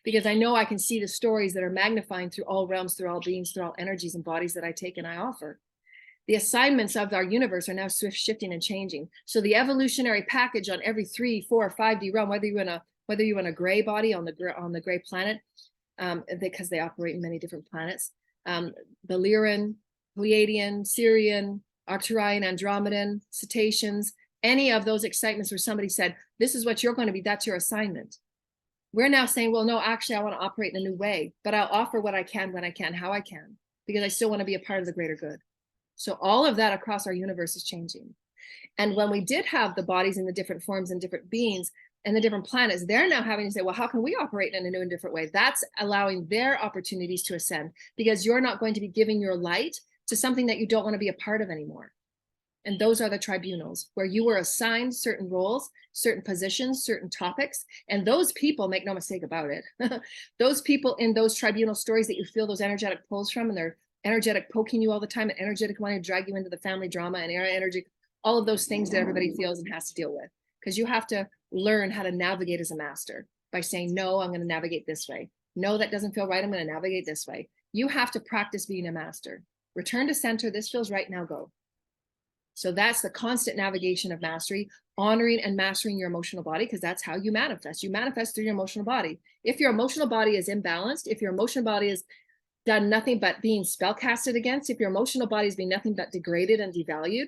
because I know I can see the stories that are magnifying through all realms, through all beings, through all energies and bodies that I take and I offer. The assignments of our universe are now swift shifting and changing. So the evolutionary package on every 3, 4, 5D realm, whether you're in a gray body on the gray planet, because they operate in many different planets, the Lyran, Pleiadian, Sirian, Arcturian, Andromedan, Cetaceans, any of those excitements where somebody said, this is what you're going to be, that's your assignment. We're now saying, well, no, actually, I want to operate in a new way, but I'll offer what I can, when I can, how I can, because I still want to be a part of the greater good. So all of that across our universe is changing. And when we did have the bodies in the different forms and different beings and the different planets, they're now having to say, well, how can we operate in a new and different way? That's allowing their opportunities to ascend, because you're not going to be giving your light to something that you don't want to be a part of anymore. And those are the tribunals where you were assigned certain roles, certain positions, certain topics. And those people, make no mistake about it, those people in those tribunal stories that you feel those energetic pulls from, and they're energetic poking you all the time, and energetic wanting to drag you into the family drama, and energy, all of those things that everybody feels and has to deal with. Because you have to learn how to navigate as a master. by saying, no, I'm going to navigate this way. No, that doesn't feel right. I'm going to navigate this way. You have to practice being a master. Return to center. This feels right. Now go. So that's the constant navigation of mastery, honoring and mastering your emotional body, because that's how you manifest. You manifest through your emotional body. If your emotional body is imbalanced, if your emotional body has done nothing but being spellcasted against, if your emotional body has been nothing but degraded and devalued,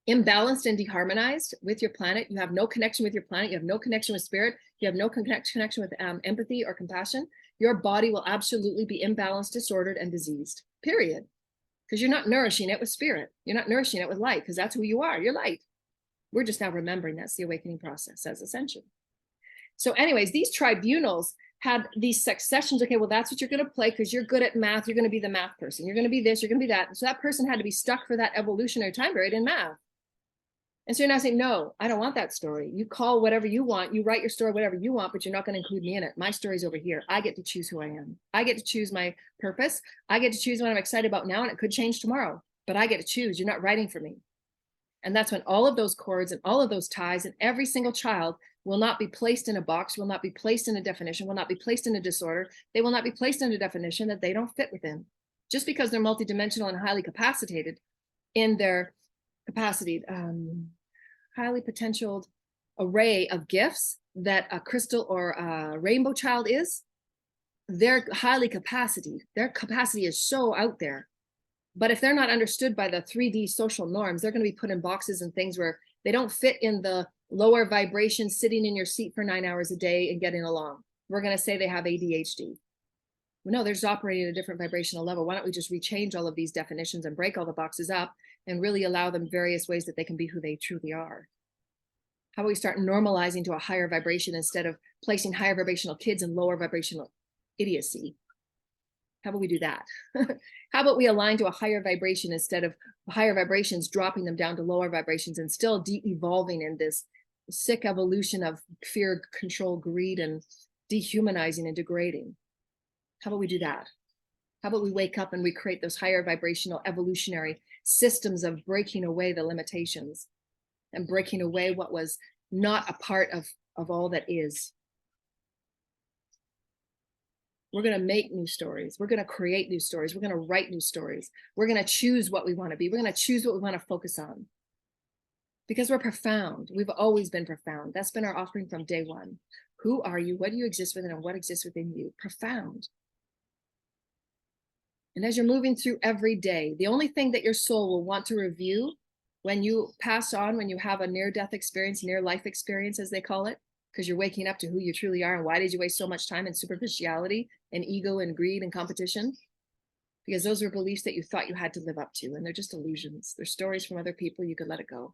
imbalanced and deharmonized with your planet, you have no connection with your planet, you have no connection with spirit, you have no connection with empathy or compassion, your body will absolutely be imbalanced, disordered, and diseased, period. Because you're not nourishing it with spirit. You're not nourishing it with light, because that's who you are. You're light. We're just now remembering that's the awakening process as Ascension. So anyways, these tribunals had these successions. Okay, well, that's what you're going to play because you're good at math. You're going to be the math person. You're going to be this. You're going to be that. And so that person had to be stuck for that evolutionary time period in math. And so you're now saying, no, I don't want that story. You call whatever you want. You write your story, whatever you want, but you're not going to include me in it. My story's over here. I get to choose who I am. I get to choose my purpose. I get to choose what I'm excited about now, and it could change tomorrow, but I get to choose. You're not writing for me. And that's when all of those cords and all of those ties and every single child will not be placed in a box, will not be placed in a definition, will not be placed in a disorder. They will not be placed in a definition that they don't fit within. Just because they're multidimensional and highly capacitated in their capacity, highly potentialed array of gifts that a crystal or a rainbow child is, they're highly capacitated. Their capacity is so out there. But if they're not understood by the 3D social norms, they're going to be put in boxes and things where they don't fit in the lower vibration, sitting in your seat for 9 hours a day and getting along. We're going to say they have ADHD. No, they're just operating at a different vibrational level. Why don't we just rechange all of these definitions and break all the boxes up and really allow them various ways that they can be who they truly are? How about we start normalizing to a higher vibration instead of placing higher vibrational kids in lower vibrational idiocy? How about we do that? How about we align to a higher vibration instead of higher vibrations, dropping them down to lower vibrations and still de-evolving in this sick evolution of fear, control, greed, and dehumanizing and degrading? How about we do that? How about we wake up and we create those higher vibrational evolutionary systems of breaking away the limitations and breaking away what was not a part of all that is? We're going to make new stories. We're going to create new stories. We're going to write new stories. We're going to choose what we want to be. We're going to choose what we want to focus on. Because we're profound. We've always been profound. That's been our offering from day one. Who are you? What do you exist within, and what exists within you? Profound. And as you're moving through every day, the only thing that your soul will want to review when you pass on, when you have a near-death experience, near-life experience, as they call it, because you're waking up to who you truly are and why did you waste so much time in superficiality and ego and greed and competition? Because those are beliefs that you thought you had to live up to, and they're just illusions. They're stories from other people. You could let it go.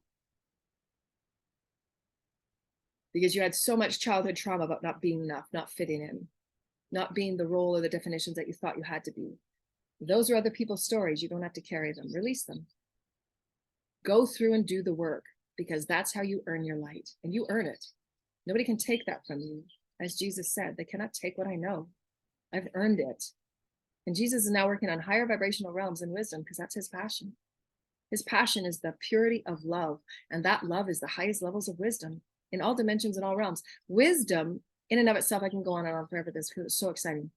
Because you had so much childhood trauma about not being enough, not fitting in, not being the role or the definitions that you thought you had to be. Those are other people's stories. You don't have to carry them. Release them. Go through and do the work, because that's how you earn your light, and you earn it. Nobody can take that from you. As Jesus said, they cannot take what I know. I've earned it. And Jesus is now working on higher vibrational realms and wisdom, because that's his passion. His passion is the purity of love. And that love is the highest levels of wisdom in all dimensions and all realms. Wisdom in and of itself, I can go on and on forever. This is so exciting.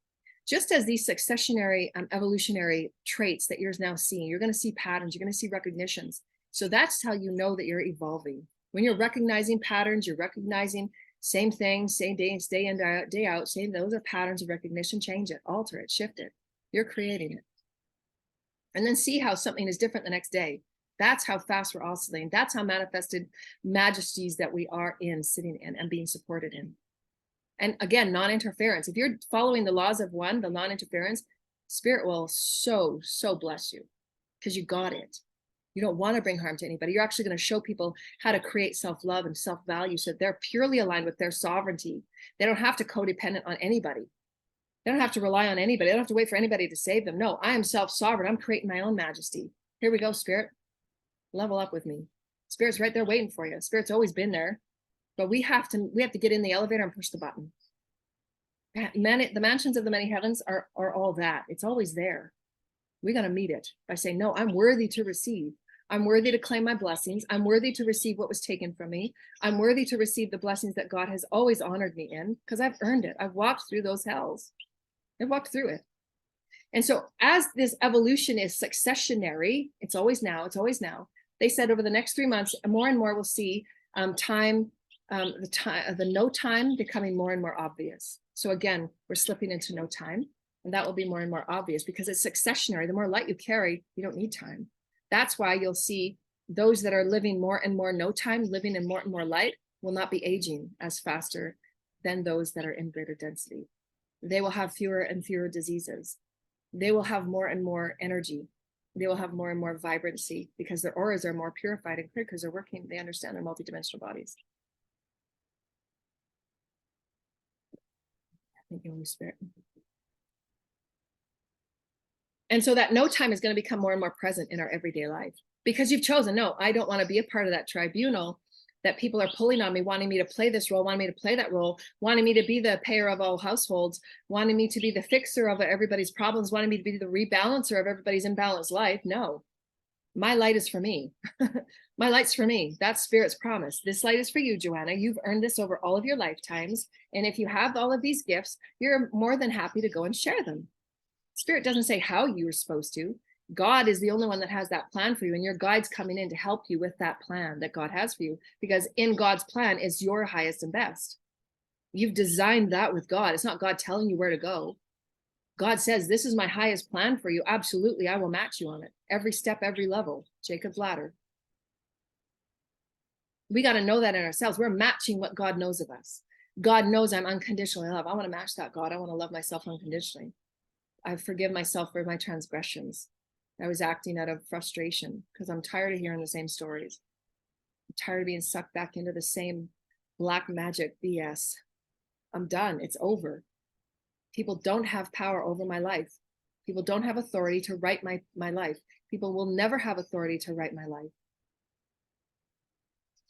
Just as these successionary evolutionary traits that you're now seeing, you're going to see patterns, you're going to see recognitions. So that's how you know that you're evolving. When you're recognizing patterns, you're recognizing same thing, same day in, day out, same, those are patterns of recognition. Change it, alter it, shift it. You're creating it. And then see how something is different the next day. That's how fast we're oscillating. That's how manifested majesties that we are in, sitting in and being supported in. And again, non-interference. If you're following the laws of one, the non-interference, spirit will so bless you, because you got it. You don't want to bring harm to anybody. You're actually going to show people how to create self-love and self-value so they're purely aligned with their sovereignty. They don't have to codependent on anybody. They don't have to rely on anybody. They don't have to wait for anybody to save them. No, I am self-sovereign. I'm creating my own majesty. Here we go, Spirit. Level up with me. Spirit's right there waiting for you. Spirit's always been there. But we have to get in the elevator and push the button. The mansions of the many heavens are all that. It's always there. We got to meet it by saying, no, I'm worthy to receive. I'm worthy to claim my blessings. I'm worthy to receive what was taken from me. I'm worthy to receive the blessings that God has always honored me in, because I've earned it. I've walked through those hells. I've walked through it. And so as this evolution is successionary, it's always now, they said over the next 3 months, more and more we'll see the no time becoming more and more obvious. So again, we're slipping into no time, and that will be more and more obvious because it's successionary. The more light you carry, you don't need time. That's why you'll see those that are living more and more no time, living in more and more light, will not be aging as faster than those that are in greater density. They will have fewer and fewer diseases. They will have more and more energy. They will have more and more vibrancy because their auras are more purified and clear because they're working, they understand their multidimensional bodies. Thank you, Holy Spirit. And so that no time is going to become more and more present in our everyday life because you've chosen, no, I don't want to be a part of that tribunal that people are pulling on me, wanting me to play this role, wanting me to play that role, wanting me to be the payer of all households, wanting me to be the fixer of everybody's problems, wanting me to be the rebalancer of everybody's imbalanced life. No, my light is for me. My light's for me. That's Spirit's promise. This light is for you, Joanna. You've earned this over all of your lifetimes. And if you have all of these gifts, you're more than happy to go and share them. Spirit doesn't say how you were supposed to. God is the only one that has that plan for you, and your guide's coming in to help you with that plan that God has for you, because in God's plan is your highest and best. You've designed that with God. It's not God telling you where to go. God says, this is my highest plan for you. Absolutely, I will match you on it. Every step, every level. Jacob's ladder. We got to know that in ourselves. We're matching what God knows of us. God knows I'm unconditionally loved. I want to match that God. I want to love myself unconditionally. I forgive myself for my transgressions. I was acting out of frustration because I'm tired of hearing the same stories. I'm tired of being sucked back into the same black magic BS. I'm done. It's over. People don't have power over my life. People don't have authority to write my life. People will never have authority to write my life.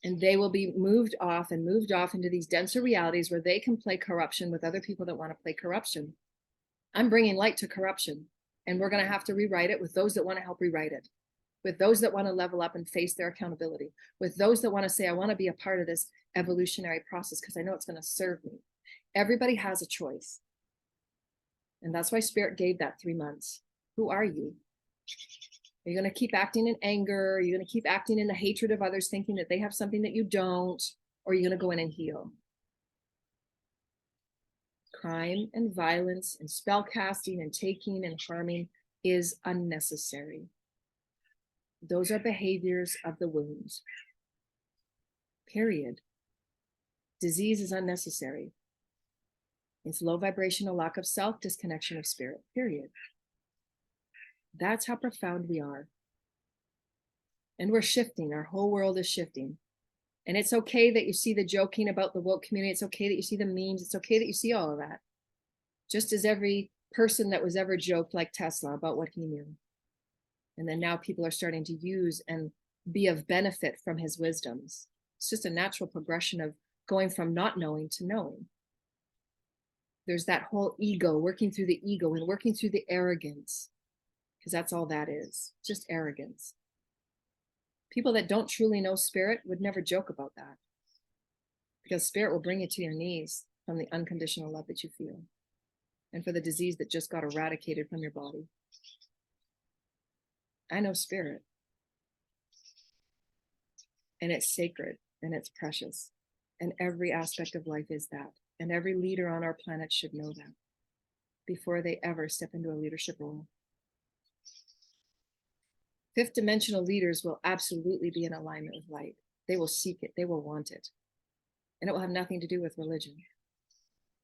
And they will be moved off into these denser realities where they can play corruption with other people that want to play corruption. I'm bringing light to corruption, and we're going to have to rewrite it with those that want to help rewrite it, with those that want to level up and face their accountability, with those that want to say, I want to be a part of this evolutionary process because I know it's going to serve me. Everybody has a choice. And that's why Spirit gave that 3 months. Who are you? Are you going to keep acting in anger? Are you going to keep acting in the hatred of others, thinking that they have something that you don't? Or are you going to go in and heal? Crime and violence and spell casting and taking and harming is unnecessary. Those are behaviors of the wounds. Period. Disease is unnecessary. It's low vibrational lack of self, disconnection of spirit. Period. That's how profound we are. And we're shifting. Our whole world is shifting. And it's okay that you see the joking about the woke community. It's okay that you see the memes. It's okay that you see all of that. Just as every person that was ever joked like Tesla about what he knew. And then now people are starting to use and be of benefit from his wisdoms. It's just a natural progression of going from not knowing to knowing. There's that whole ego, working through the ego and working through the arrogance, because that's all that is, just arrogance. People that don't truly know Spirit would never joke about that, because Spirit will bring you to your knees from the unconditional love that you feel and for the disease that just got eradicated from your body. I know Spirit, and it's sacred and it's precious, and every aspect of life is that, and every leader on our planet should know that before they ever step into a leadership role. Fifth dimensional leaders will absolutely be in alignment with light. They will seek it. They will want it. And it will have nothing to do with religion.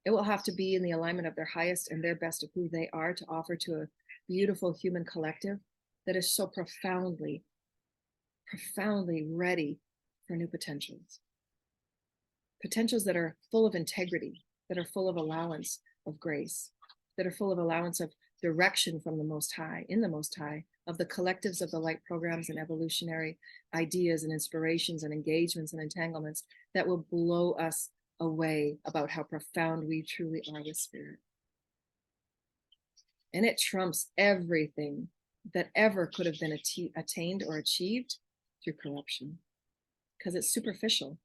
It will have to be in the alignment of their highest and their best of who they are to offer to a beautiful human collective that is so profoundly, profoundly ready for new potentials. Potentials that are full of integrity, that are full of allowance of grace, that are full of allowance of direction from the Most High, in the Most High, of the collectives of the light programs and evolutionary ideas and inspirations and engagements and entanglements that will blow us away about how profound we truly are with Spirit. And it trumps everything that ever could have been attained or achieved through corruption, because it's superficial.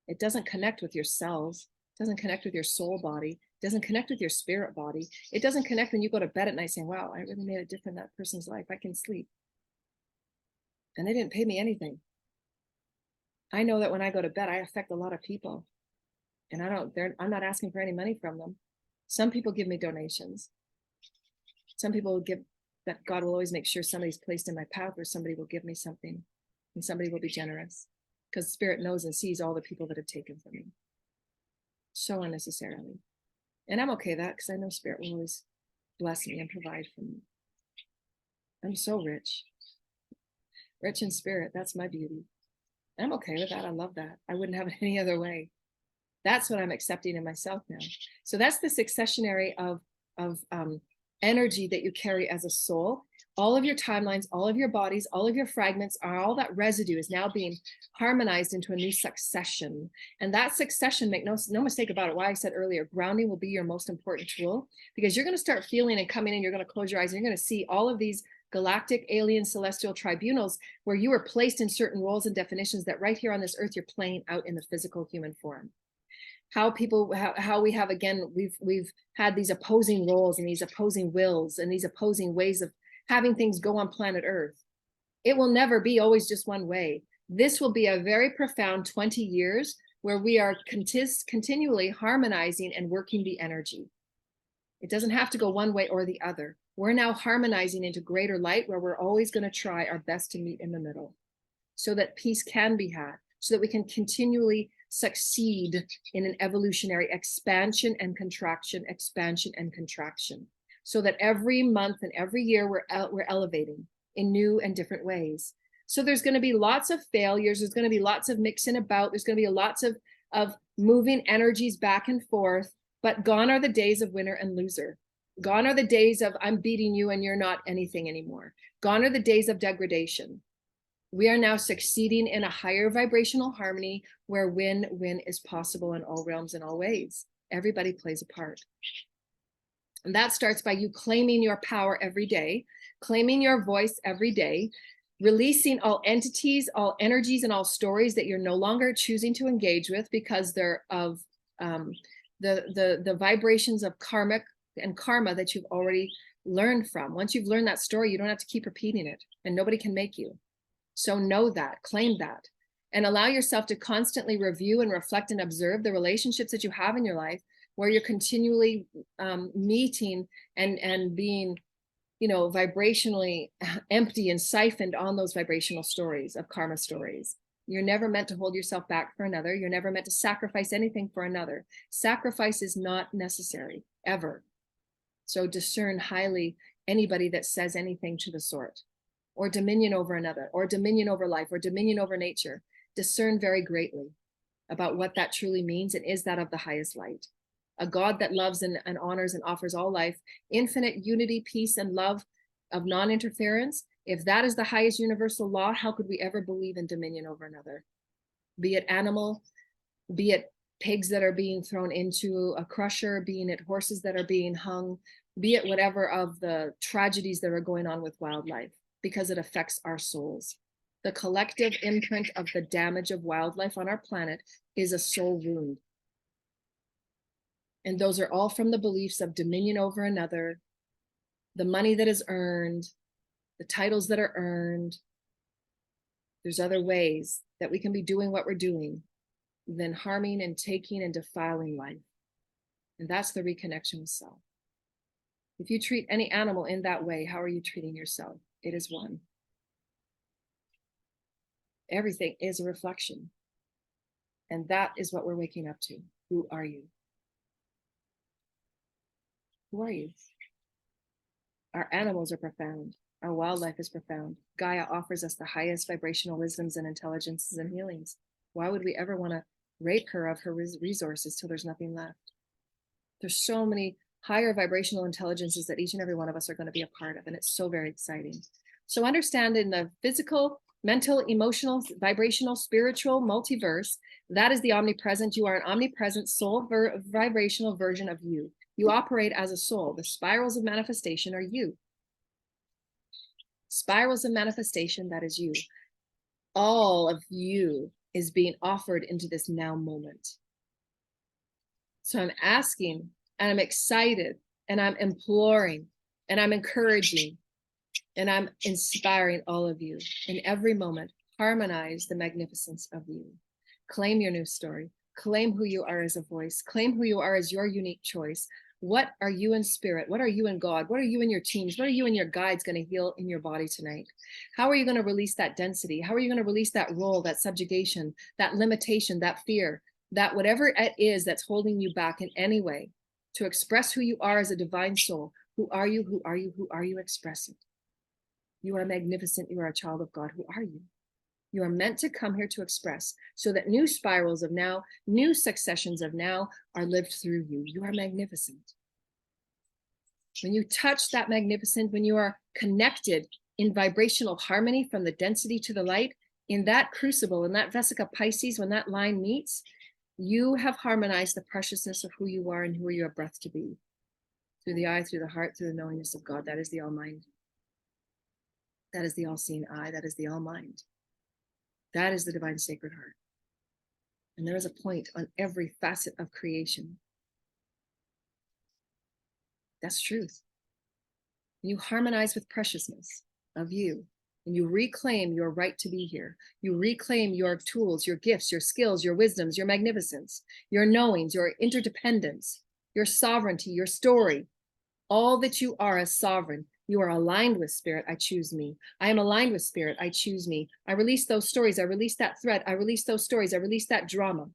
It doesn't connect with your cells, doesn't connect with your soul body, doesn't connect with your spirit body. It doesn't connect when you go to bed at night saying, wow, I really made a difference in that person's life. I can sleep. And they didn't pay me anything. I know that when I go to bed, I affect a lot of people. And I'm not asking for any money from them. Some people give me donations. Some people will give, that God will always make sure somebody's placed in my path where somebody will give me something and somebody will be generous, because Spirit knows and sees all the people that have taken from me so unnecessarily. And I'm okay with that, because I know Spirit will always bless me and provide for me. I'm so rich in spirit. That's my beauty. I'm okay with that. I love that. I wouldn't have it any other way. That's what I'm accepting in myself now. So that's the successionary of energy that you carry as a soul. All of your timelines, all of your bodies, all of your fragments, all that residue is now being harmonized into a new succession. And that succession, make no mistake about it, why I said earlier, grounding will be your most important tool, because you're going to start feeling and coming in, you're going to close your eyes, and you're going to see all of these galactic, alien, celestial tribunals where you were placed in certain roles and definitions that right here on this earth, you're playing out in the physical human form. How we have, again, we've had these opposing roles and these opposing wills and these opposing ways of having things go on planet Earth. It will never be always just one way. This will be a very profound 20 years where we are continually harmonizing and working the energy. It doesn't have to go one way or the other. We're now harmonizing into greater light, where we're always going to try our best to meet in the middle so that peace can be had, so that we can continually succeed in an evolutionary expansion and contraction, so that every month and every year we're elevating in new and different ways. So there's going to be lots of failures. There's going to be lots of mixing about. There's going to be lots of moving energies back and forth, but gone are the days of winner and loser. Gone are the days of I'm beating you and you're not anything anymore. Gone are the days of degradation. We are now succeeding in a higher vibrational harmony where win-win is possible in all realms and all ways. Everybody plays a part. And that starts by you claiming your power every day, claiming your voice every day, releasing all entities, all energies, and all stories that you're no longer choosing to engage with because they're of the vibrations of karmic and karma that you've already learned from. Once you've learned that story, you don't have to keep repeating it, and nobody can make you. So know that, claim that, and allow yourself to constantly review and reflect and observe the relationships that you have in your life, where you're continually meeting and being, vibrationally empty and siphoned on those vibrational stories of karma stories. You're never meant to hold yourself back for another. You're never meant to sacrifice anything for another. Sacrifice is not necessary, ever. So discern highly anybody that says anything to the sort, or dominion over another, or dominion over life, or dominion over nature. Discern very greatly about what that truly means, and is that of the highest light. A God that loves and honors and offers all life, infinite unity, peace, and love of non-interference. If that is the highest universal law, how could we ever believe in dominion over another? Be it animal, be it pigs that are being thrown into a crusher, being it horses that are being hung, be it whatever of the tragedies that are going on with wildlife, because it affects our souls. The collective imprint of the damage of wildlife on our planet is a soul wound. And those are all from the beliefs of dominion over another, the money that is earned, the titles that are earned. There's other ways that we can be doing what we're doing than harming and taking and defiling life. And that's the reconnection with self. If you treat any animal in that way, how are you treating yourself? It is one. Everything is a reflection. And that is what we're waking up to. Who are you? Who are you? Our animals are profound. Our wildlife is profound. Gaia offers us the highest vibrational wisdoms and intelligences and healings. Why would we ever want to rape her of her resources till there's nothing left? There's so many higher vibrational intelligences that each and every one of us are going to be a part of, and it's so very exciting. So understand, in the physical, mental, emotional, vibrational, spiritual multiverse, that is the omnipresent. You are an omnipresent soul vibrational version of you. You operate as a soul. The spirals of manifestation are you. Spirals of manifestation, that is you. all of you is being offered into this now moment. So I'm asking, and I'm excited, and I'm imploring, and I'm encouraging, and I'm inspiring all of you in every moment. Harmonize the magnificence of you. Claim your new story. Claim who you are as a voice. Claim who you are as your unique choice. What are you in spirit? What are you in God? What are you in your teams? What are you and your guides going to heal in your body tonight? How are you going to release that density? How are you going to release that role, that subjugation, that limitation, that fear, that whatever it is that's holding you back in any way to express who you are as a divine soul? Who are you? Who are you? Who are you? Express it. You are magnificent. You are a child of God. Who are you? You are meant to come here to express so that new spirals of now, new successions of now are lived through you. You are magnificent. When you touch that magnificent, when you are connected in vibrational harmony from the density to the light, in that crucible, in that Vesica Pisces, when that line meets, you have harmonized the preciousness of who you are and who you are breath to be. Through the eye, through the heart, through the knowingness of God. That is the all mind. That is the all-seeing eye. That is the all mind. That is the divine sacred heart. And there is a point on every facet of creation. That's truth. You harmonize with preciousness of you, and you reclaim your right to be here. You reclaim your tools, your gifts, your skills, your wisdoms, your magnificence, your knowings, your interdependence, your sovereignty, your story, all that you are as sovereign. You are aligned with spirit. I choose me. I am aligned with spirit. I choose me. I release those stories. I release that threat. I release those stories. I release that drama.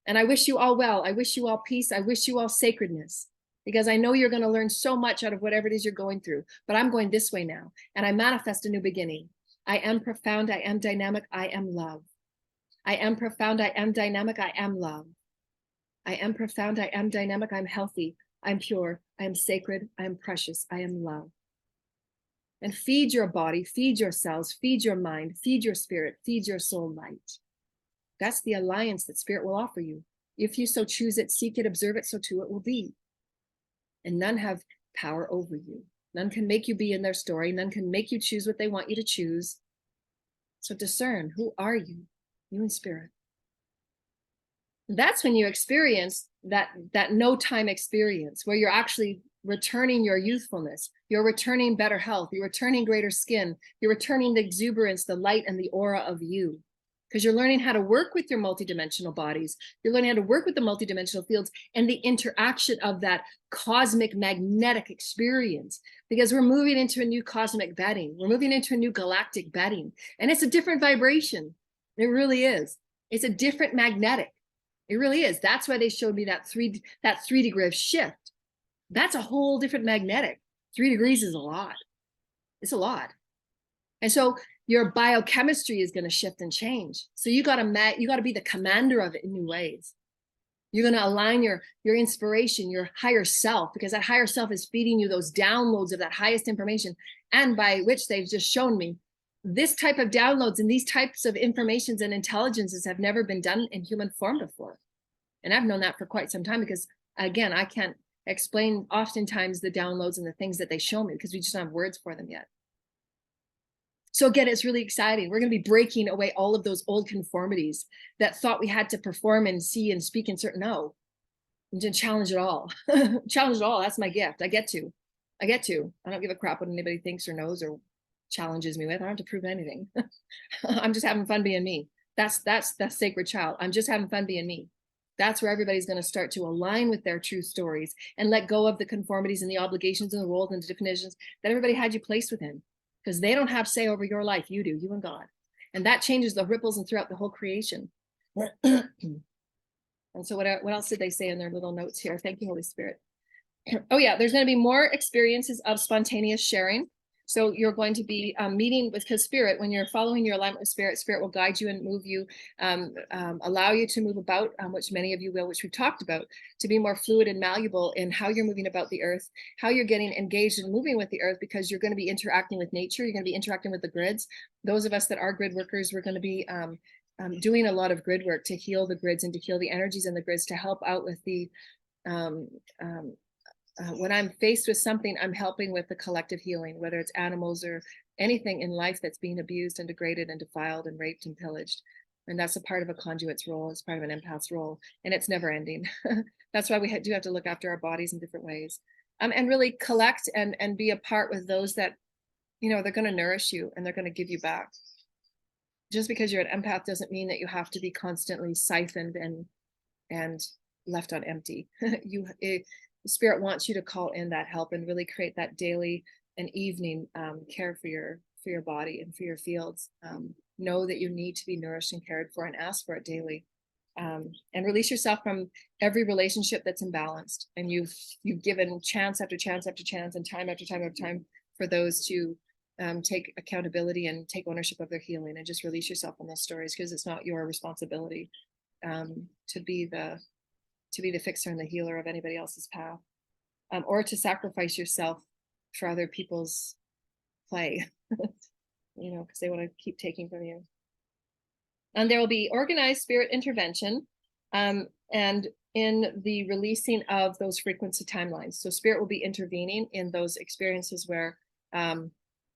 And I wish you all well. I wish you all peace. I wish you all sacredness, because I know you're going to learn so much out of whatever it is you're going through. But I'm going this way now, and I manifest a new beginning. I am profound. I am dynamic. I am love. I am profound. I am dynamic. I am love. I am profound. I am dynamic. I'm healthy. I'm pure. I am sacred. I am precious. I am love. And feed your body, feed your cells, feed your mind, feed your spirit, feed your soul light. That's the alliance that spirit will offer you. If you so choose it, seek it, observe it, so too it will be. And none have power over you. None can make you be in their story. None can make you choose what they want you to choose. So discern, who are you? You in spirit. That's when you experience that no time experience, where you're actually returning your youthfulness, you're returning better health, you're returning greater skin, you're returning the exuberance, the light, and the aura of you, because you're learning how to work with your multidimensional bodies. You're learning how to work with the multidimensional fields and the interaction of that cosmic magnetic experience, because we're moving into a new cosmic bedding. We're moving into a new galactic bedding, and it's a different vibration. It really is. It's a different magnetic. It really is. That's why they showed me that 3 degree of shift. That's a whole different magnetic. 3 degrees is a lot. It's a lot. And so your biochemistry is going to shift and change. So you got to be the commander of it in new ways. You're going to align your inspiration, your higher self, because that higher self is feeding you those downloads of that highest information, and by which they've just shown me this type of downloads and these types of informations and intelligences have never been done in human form before. And I've known that for quite some time, because again, I can't explain oftentimes the downloads and the things that they show me, because we just don't have words for them yet. So again, it's really exciting. We're going to be breaking away all of those old conformities that thought we had to perform and see and speak in certain, no, and just challenge it all. Challenge it all. That's my gift. I get to. I don't give a crap what anybody thinks or knows or challenges me with. I don't have to prove anything. I'm just having fun being me. That's the sacred child. I'm just having fun being me. That's where everybody's going to start to align with their true stories and let go of the conformities and the obligations and the roles and the definitions that everybody had you placed within, because they don't have say over your life. You do, you and God. And that changes the ripples and throughout the whole creation. And so what else did they say in their little notes here? Thank you, Holy Spirit. Oh yeah, there's going to be more experiences of spontaneous sharing. So you're going to be meeting with, because spirit, when you're following your alignment with spirit, spirit will guide you and move you, allow you to move about, which many of you will, which we've talked about, to be more fluid and malleable in how you're moving about the earth, how you're getting engaged and moving with the earth, because you're going to be interacting with nature. You're going to be interacting with the grids. Those of us that are grid workers, we're going to be doing a lot of grid work to heal the grids and to heal the energies in the grids, to help out with the When I'm faced with something, I'm helping with the collective healing, whether it's animals or anything in life that's being abused and degraded and defiled and raped and pillaged. And that's a part of a conduit's role, it's part of an empath's role, and it's never ending. That's why we do have to look after our bodies in different ways, and really collect and be a part with those that, you know, they're going to nourish you and they're going to give you back. Just because you're an empath doesn't mean that you have to be constantly siphoned and left on empty. Spirit wants you to call in that help and really create that daily and evening care for your body and for your fields. Know that you need to be nourished and cared for, and ask for it daily. And release yourself from every relationship that's imbalanced. And you've given chance after chance after chance and time after time after time for those to take accountability and take ownership of their healing, and just release yourself from those stories, because it's not your responsibility to be the fixer and the healer of anybody else's path, or to sacrifice yourself for other people's play, you know, because they want to keep taking from you. And there will be organized spirit intervention and in the releasing of those frequency timelines. So spirit will be intervening in those experiences where,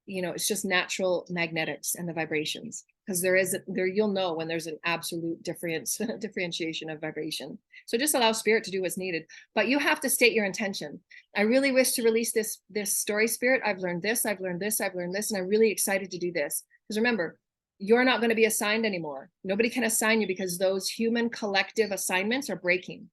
you know, it's just natural magnetics and the vibrations, because you'll know when there's an absolute differentiation of vibration. So just allow spirit to do what's needed, but you have to state your intention. I really wish to release this story, spirit. I've learned this, I've learned this, I've learned this, and I'm really excited to do this. Because remember, you're not going to be assigned anymore. Nobody can assign you, because those human collective assignments are breaking.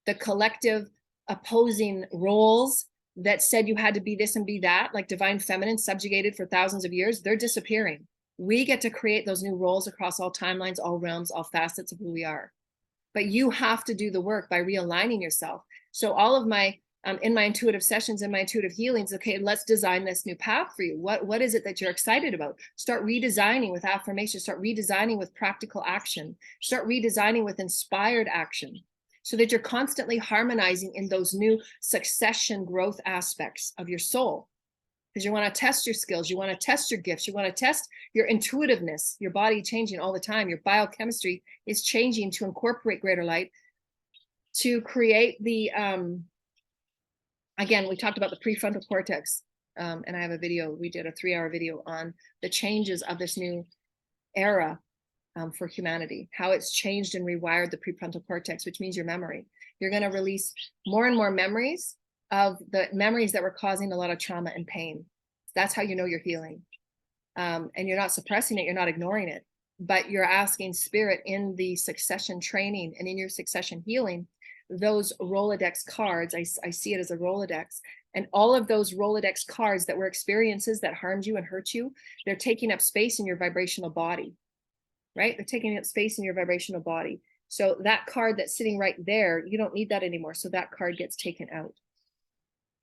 The collective opposing roles that said you had to be this and be that, like divine feminine subjugated for thousands of years, they're disappearing. We get to create those new roles across all timelines, all realms, all facets of who we are. But you have to do the work by realigning yourself. So all of my, in my intuitive sessions and my intuitive healings, okay, let's design this new path for you. What is it that you're excited about? Start redesigning with affirmation, start redesigning with practical action, start redesigning with inspired action, so that you're constantly harmonizing in those new succession growth aspects of your soul. Because you want to test your skills, you want to test your gifts, you want to test your intuitiveness, your body changing all the time, your biochemistry is changing to incorporate greater light, to create the, again, we talked about the prefrontal cortex, and I have a video, we did a 3-hour video on the changes of this new era for humanity, how it's changed and rewired the prefrontal cortex, which means your memory. You're going to release more and more memories of the memories that were causing a lot of trauma and pain. That's how you know you're healing. And you're not suppressing it, you're not ignoring it, but you're asking spirit in the succession training and in your succession healing, those Rolodex cards, I see it as a Rolodex, and all of those Rolodex cards that were experiences that harmed you and hurt you, they're taking up space in your vibrational body. Right? They're taking up space in your vibrational body. So that card that's sitting right there, you don't need that anymore. So that card gets taken out.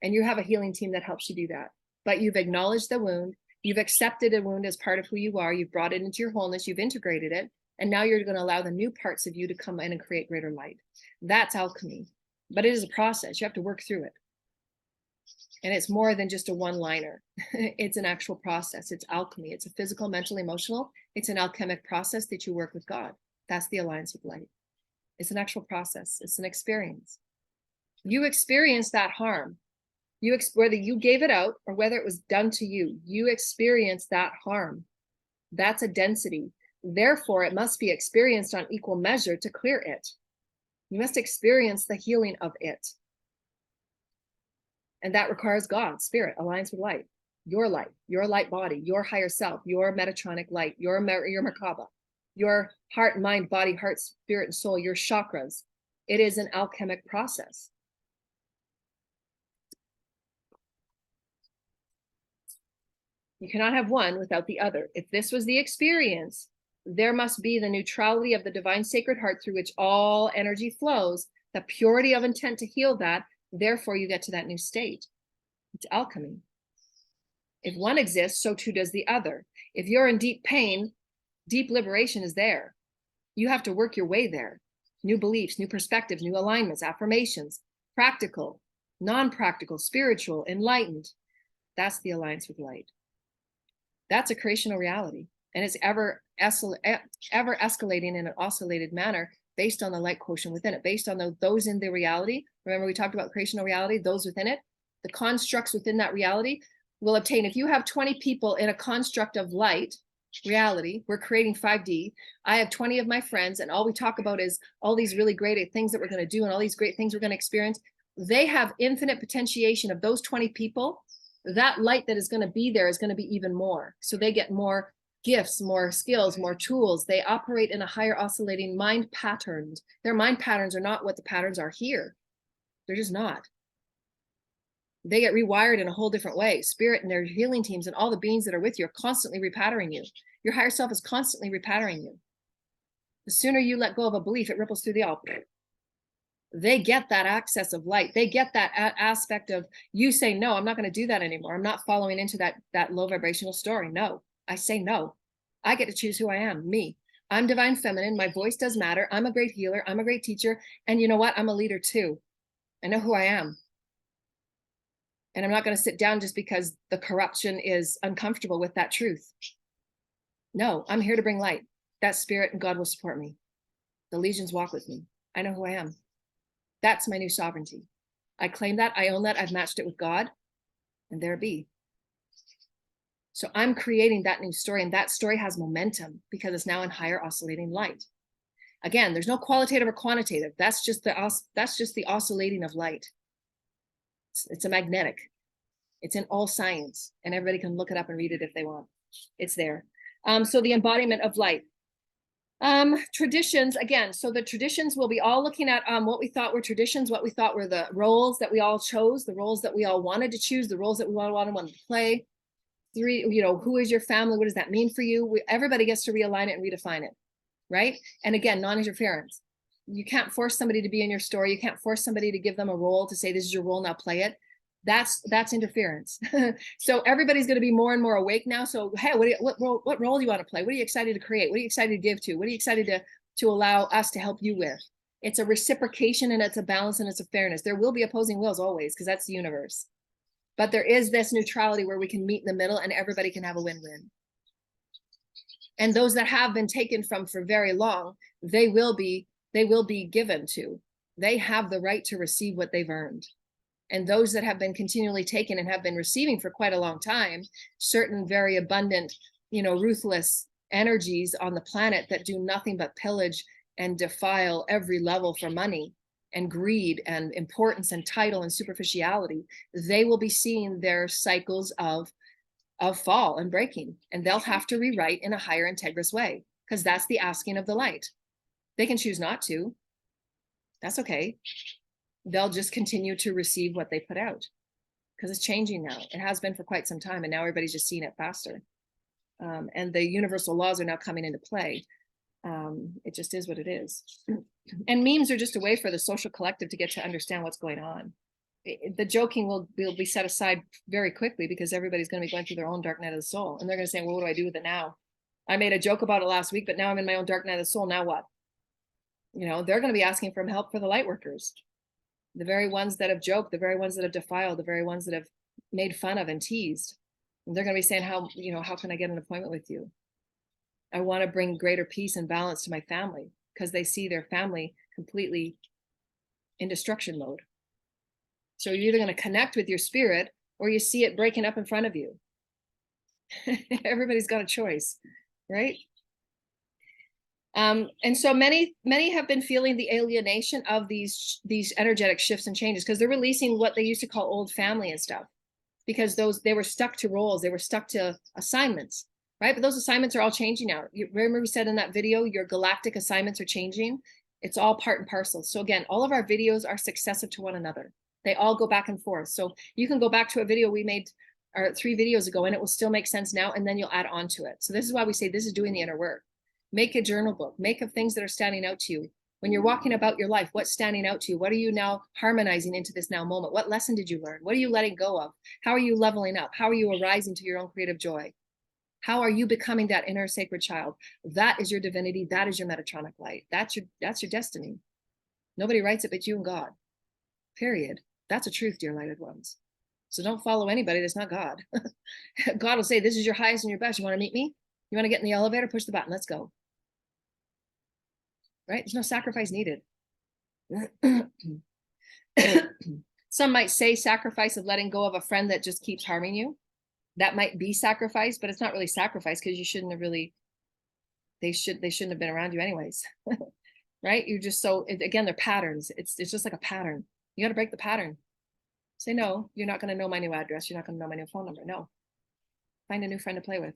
And you have a healing team that helps you do that. But you've acknowledged the wound. You've accepted a wound as part of who you are. You've brought it into your wholeness. You've integrated it. And now you're going to allow the new parts of you to come in and create greater light. That's alchemy. But it is a process. You have to work through it. And it's more than just a one-liner. It's an actual process. It's alchemy. It's a physical, mental, emotional. It's an alchemic process that you work with God. That's the alliance with light. It's an actual process. It's an experience. You experience that harm. Whether you gave it out or whether it was done to you, you experience that harm. That's a density. Therefore, it must be experienced on equal measure to clear it. You must experience the healing of it. And that requires God, spirit, alliance with light, your light body, your higher self, your Metatronic light, your Merkaba, your heart, mind, body, heart, spirit, and soul, your chakras. It is an alchemic process. You cannot have one without the other. If this was the experience, there must be the neutrality of the divine sacred heart through which all energy flows, the purity of intent to heal that. Therefore, you get to that new state. It's alchemy. If one exists, so too does the other. If you're in deep pain, deep liberation is there. You have to work your way there. New beliefs, new perspectives, new alignments, affirmations, practical, non-practical, spiritual, enlightened. That's the alliance with light. That's a creational reality. And it's ever escalating in an oscillated manner based on the light quotient within it, based on those in the reality. Remember, we talked about creational reality, those within it, the constructs within that reality will obtain. If you have 20 people in a construct of light reality, we're creating 5D. I have 20 of my friends, and all we talk about is all these really great things that we're going to do and all these great things we're going to experience. They have infinite potentiation of those 20 people. That light that is going to be there is going to be even more. So they get more gifts, more skills, more tools. They operate in a higher oscillating mind patterns. Their mind patterns are not what the patterns are here. They're just not. They get rewired in a whole different way. Spirit and their healing teams and all the beings that are with you are constantly repatterning you. Your higher self is constantly repatterning you. The sooner you let go of a belief, it ripples through the all. They get that access of light. They get that aspect of you say, no, I'm not going to do that anymore. I'm not following into that low vibrational story. No, I say no. I get to choose who I am, me. I'm divine feminine. My voice does matter. I'm a great healer. I'm a great teacher. And you know what? I'm a leader too. I know who I am. And I'm not going to sit down just because the corruption is uncomfortable with that truth. No, I'm here to bring light. That spirit and God will support me. The legions walk with me. I know who I am. That's my new sovereignty. I claim that. I own that. I've matched it with God. And there it be. So I'm creating that new story. And that story has momentum because it's now in higher oscillating light. Again, there's no qualitative or quantitative. That's just the oscillating of light. It's a magnetic. It's in all science, and everybody can look it up and read it if they want. It's there. So the embodiment of light. Traditions, again, so the traditions will be all looking at what we thought were traditions, what we thought were the roles that we all chose, the roles that we all wanted to choose, the roles that we wanted to play. 3, who is your family? What does that mean for you? Everybody gets to realign it and redefine it, right? And again, non-interference. You can't force somebody to be in your story. You can't force somebody to give them a role to say, this is your role, now play it. That's interference. So everybody's going to be more and more awake now. So, hey, what role do you want to play? What are you excited to create? What are you excited to give to? What are you excited to allow us to help you with? It's a reciprocation and it's a balance and it's a fairness. There will be opposing wills always because that's the universe. But there is this neutrality where we can meet in the middle and everybody can have a win-win. And those that have been taken from for very long, they will be given to. They have the right to receive what they've earned. And those that have been continually taken and have been receiving for quite a long time, certain very abundant, ruthless energies on the planet that do nothing but pillage and defile every level for money and greed and importance and title and superficiality, they will be seeing their cycles of fall and breaking. And they'll have to rewrite in a higher integrous way because that's the asking of the light. They can choose not to. That's okay. They'll just continue to receive what they put out because it's changing now. It has been for quite some time, and now everybody's just seeing it faster. And the universal laws are now coming into play. It just is what it is. And memes are just a way for the social collective to get to understand what's going on. The joking will be set aside very quickly because everybody's going to be going through their own dark night of the soul. And they're going to say, well, what do I do with it now? I made a joke about it last week, but now I'm in my own dark night of the soul. Now what? They're going to be asking for help for the light workers. The very ones that have joked, the very ones that have defiled, the very ones that have made fun of and teased. And they're going to be saying, how can I get an appointment with you? I want to bring greater peace and balance to my family because they see their family completely in destruction mode. So you're either going to connect with your spirit or you see it breaking up in front of you. Everybody's got a choice, right? And so many have been feeling the alienation of these energetic shifts and changes because they're releasing what they used to call old family and stuff, because they were stuck to roles, they were stuck to assignments, right? But those assignments are all changing now. You remember we said in that video, your galactic assignments are changing. It's all part and parcel. So again, all of our videos are successive to one another. They all go back and forth. So you can go back to a video we made 3 videos ago and it will still make sense now, and then you'll add on to it. So this is why we say this is doing the inner work. Make a journal book, make of things that are standing out to you. When you're walking about your life, what's standing out to you? What are you now harmonizing into this now moment? What lesson did you learn? What are you letting go of? How are you leveling up? How are you arising to your own creative joy? How are you becoming that inner sacred child? That is your divinity. That is your Metatronic light. That's your destiny. Nobody writes it but you and God. Period. That's a truth, dear lighted ones. So don't follow anybody that's not God. God will say, this is your highest and your best. You want to meet me? You want to get in the elevator? Push the button. Let's go. right? There's no sacrifice needed. Some might say sacrifice of letting go of a friend that just keeps harming you. That might be sacrifice, but it's not really sacrifice because you shouldn't have really, they shouldn't have been around you anyways. Right? You're just so, again, they're patterns. It's just like a pattern. You got to break the pattern. Say, no, you're not going to know my new address. You're not going to know my new phone number. No. Find a new friend to play with.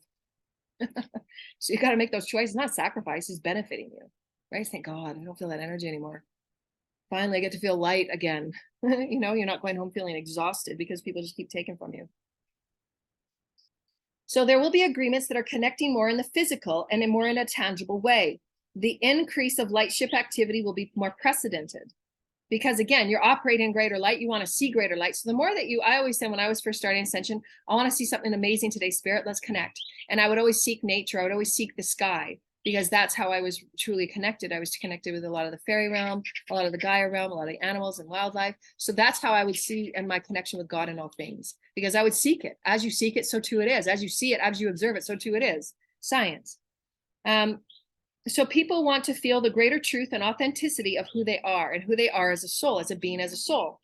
So you got to make those choices, not sacrifice, it's benefiting you. Right? Thank God, I don't feel that energy anymore. Finally, I get to feel light again. You know, you're not going home feeling exhausted because people just keep taking from you. So there will be agreements that are connecting more in the physical and more in a tangible way. The increase of lightship activity will be more precedented because, again, you're operating greater light. You want to see greater light. So the more that I always said when I was first starting Ascension, I want to see something amazing today, Spirit, let's connect. And I would always seek nature. I would always seek the sky because that's how I was truly connected. I was connected with a lot of the fairy realm, a lot of the Gaia realm, a lot of the animals and wildlife. So that's how I would see and my connection with God in all things, because I would seek it. As you seek it, so too it is. As you see it, as you observe it, so too it is. Science. So people want to feel the greater truth and authenticity of who they are and who they are as a soul, as a being, as a soul.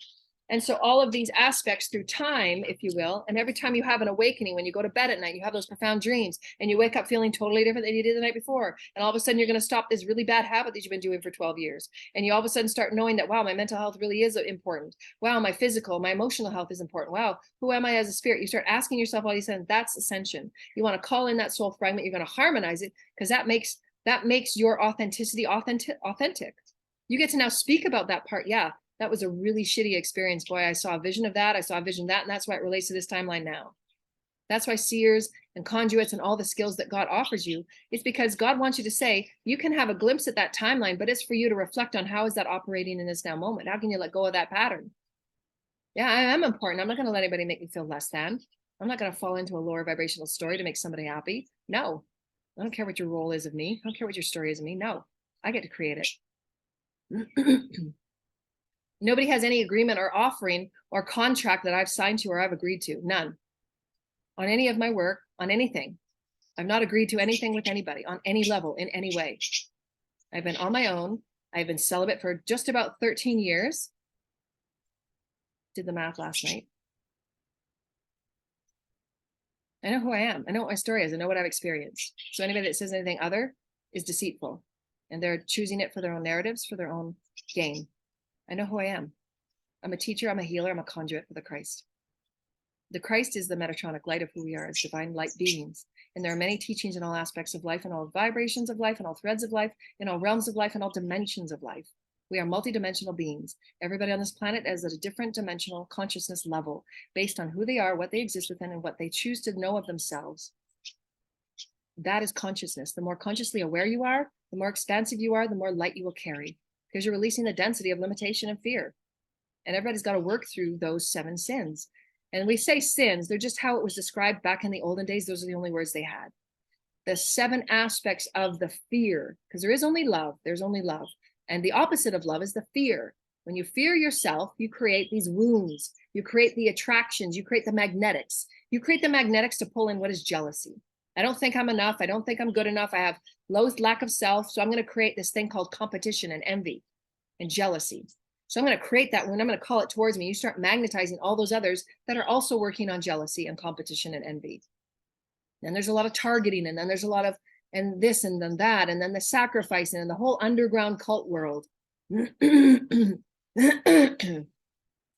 And so all of these aspects through time, if you will, and every time you have an awakening, when you go to bed at night, you have those profound dreams and you wake up feeling totally different than you did the night before. And all of a sudden you're going to stop this really bad habit that you've been doing for 12 years. And you all of a sudden start knowing that, wow, my mental health really is important. Wow, my physical, my emotional health is important. Wow, who am I as a spirit? You start asking yourself all these things. That's ascension. You want to call in that soul fragment. You're going to harmonize it because that makes your authenticity authentic. You get to now speak about that part. Yeah, that was a really shitty experience. Boy, I saw a vision of that. I saw a vision of that. And that's why it relates to this timeline now. That's why seers and conduits and all the skills that God offers you, it's because God wants you to say, you can have a glimpse at that timeline, but it's for you to reflect on how is that operating in this now moment? How can you let go of that pattern? Yeah, I am important. I'm not going to let anybody make me feel less than. I'm not going to fall into a lower vibrational story to make somebody happy. No, I don't care what your role is of me. I don't care what your story is of me. No, I get to create it. Nobody has any agreement or offering or contract that I've signed to or I've agreed to. None. On any of my work, on anything. I've not agreed to anything with anybody on any level, in any way. I've been on my own. I've been celibate for just about 13 years. Did the math last night. I know who I am. I know what my story is. I know what I've experienced. So anybody that says anything other is deceitful. And they're choosing it for their own narratives, for their own gain. I know who I am. I'm a teacher, I'm a healer, I'm a conduit for the Christ. The Christ is the Metatronic light of who we are as divine light beings. And there are many teachings in all aspects of life, in all vibrations of life, in all threads of life, in all realms of life, in all dimensions of life. We are multidimensional beings. Everybody on this planet is at a different dimensional consciousness level based on who they are, what they exist within, and what they choose to know of themselves. That is consciousness. The more consciously aware you are, the more expansive you are, the more light you will carry, because you're releasing the density of limitation and fear. And everybody's got to work through those 7 sins. And we say sins, they're just how it was described back in the olden days. Those are the only words they had. The 7 aspects of the fear, because there is only love. There's only love. And the opposite of love is the fear. When you fear yourself, you create these wounds. You create the attractions. You create the magnetics. You create the magnetics to pull in what is jealousy. I don't think I'm enough. I don't think I'm good enough. I have lack of self. So I'm going to create this thing called competition and envy and jealousy. So I'm going to create that one. I'm going to call it towards me. You start magnetizing all those others that are also working on jealousy and competition and envy. Then there's a lot of targeting, and then there's a lot of, and this and then that, and then the sacrificing and the whole underground cult world. A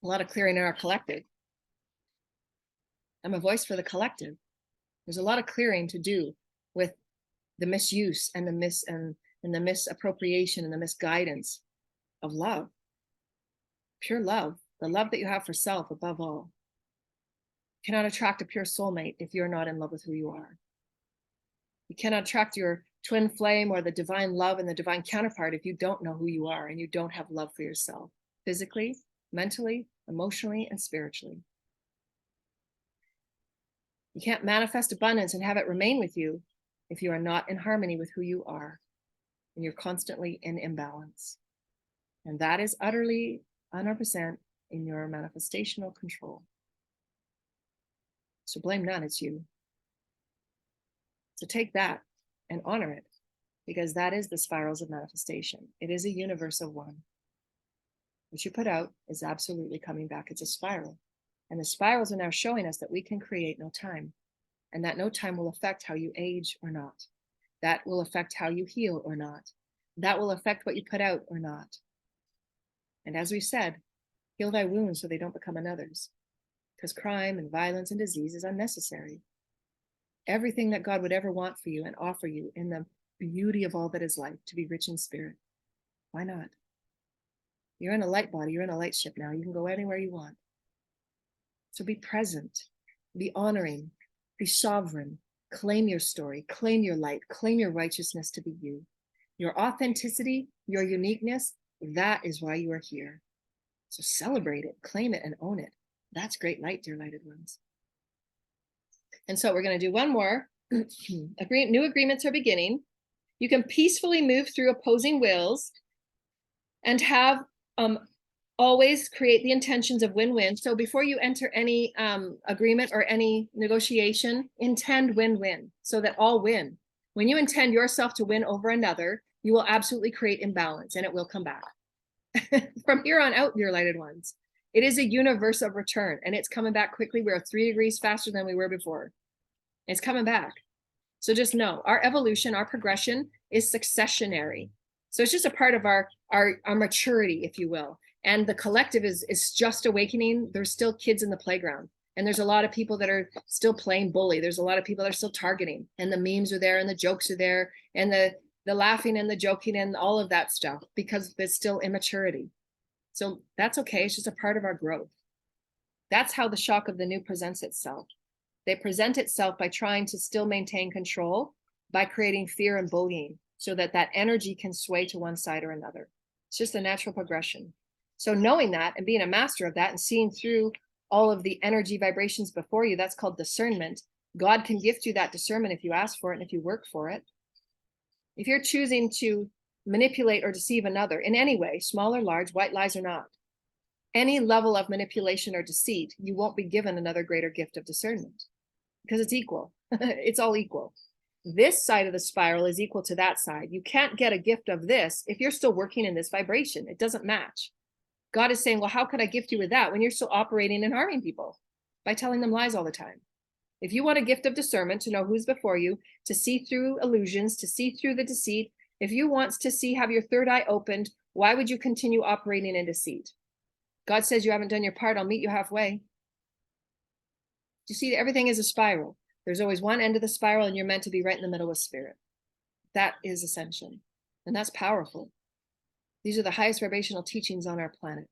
lot of clearing in our collective. I'm a voice for the collective. There's a lot of clearing to do with the misuse and the misappropriation and the misguidance of love. Pure love, the love that you have for self above all. You cannot attract a pure soulmate if you're not in love with who you are. You cannot attract your twin flame or the divine love and the divine counterpart if you don't know who you are and you don't have love for yourself, physically, mentally, emotionally, and spiritually. You can't manifest abundance and have it remain with you if you are not in harmony with who you are and you're constantly in imbalance. And that is utterly 100% in your manifestational control. So blame none, it's you. So take that and honor it. because that is the spirals of manifestation. It is a universe of one. What you put out is absolutely coming back. It's a spiral. And the spirals are now showing us that we can create no time, and that no time will affect how you age or not. That will affect how you heal or not. That will affect what you put out or not. And as we said, heal thy wounds so they don't become another's, because crime and violence and disease is unnecessary. Everything that God would ever want for you and offer you in the beauty of all that is life, to be rich in spirit. Why not? You're in a light body, you're in a light ship now. You can go anywhere you want. So be present, be honoring, be sovereign, claim your story, claim your light, claim your righteousness to be you. Your authenticity, your uniqueness, that is why you are here. So celebrate it, claim it, and own it. That's great light, dear lighted ones. And so we're going to do one more. New agreements are beginning. You can peacefully move through opposing wills and have always create the intentions of win-win. So before you enter any agreement or any negotiation, intend win-win so that all win. When you intend yourself to win over another, you will absolutely create imbalance and it will come back. From here on out, dear lighted ones, it is a universe of return and it's coming back quickly. We're 3 degrees faster than we were before. It's coming back. So just know our evolution, our progression is successionary. So it's just a part of our maturity, if you will. And the collective is just awakening. There's still kids in the playground. And there's a lot of people that are still playing bully. There's a lot of people that are still targeting. And the memes are there and the jokes are there. And the laughing and the joking and all of that stuff, because there's still immaturity. So that's okay. It's just a part of our growth. That's how the shock of the new presents itself. They present itself by trying to still maintain control by creating fear and bullying so that that energy can sway to one side or another. It's just a natural progression. So knowing that and being a master of that and seeing through all of the energy vibrations before you, that's called discernment. God can gift you that discernment if you ask for it and if you work for it. If you're choosing to manipulate or deceive another in any way, small or large, white lies or not, any level of manipulation or deceit, you won't be given another greater gift of discernment because it's equal. It's all equal. This side of the spiral is equal to that side. You can't get a gift of this if you're still working in this vibration. It doesn't match. God is saying, well, how could I gift you with that when you're still operating and harming people by telling them lies all the time? If you want a gift of discernment to know who's before you, to see through illusions, to see through the deceit, if you want to see, have your third eye opened, why would you continue operating in deceit? God says you haven't done your part. I'll meet you halfway. You see, everything is a spiral. There's always one end of the spiral and you're meant to be right in the middle of spirit. That is ascension. And that's powerful. These are the highest vibrational teachings on our planet.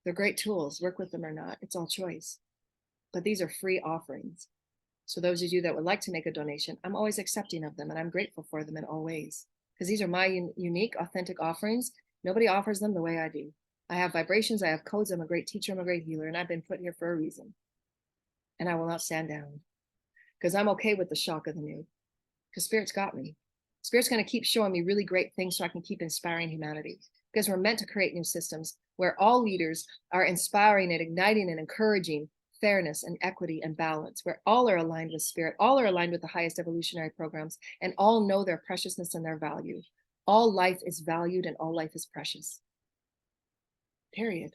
They're great tools. Work with them or not. It's all choice. But these are free offerings. So those of you that would like to make a donation, I'm always accepting of them and I'm grateful for them in all ways. Because these are my unique, authentic offerings. Nobody offers them the way I do. I have vibrations, I have codes, I'm a great teacher, I'm a great healer, and I've been put here for a reason. And I will not stand down. Because I'm okay with the shock of the new. Because Spirit's got me. Spirit's going to keep showing me really great things so I can keep inspiring humanity. Because we're meant to create new systems where all leaders are inspiring and igniting and encouraging fairness and equity and balance, where all are aligned with Spirit, all are aligned with the highest evolutionary programs, and all know their preciousness and their value. All life is valued and all life is precious. Period.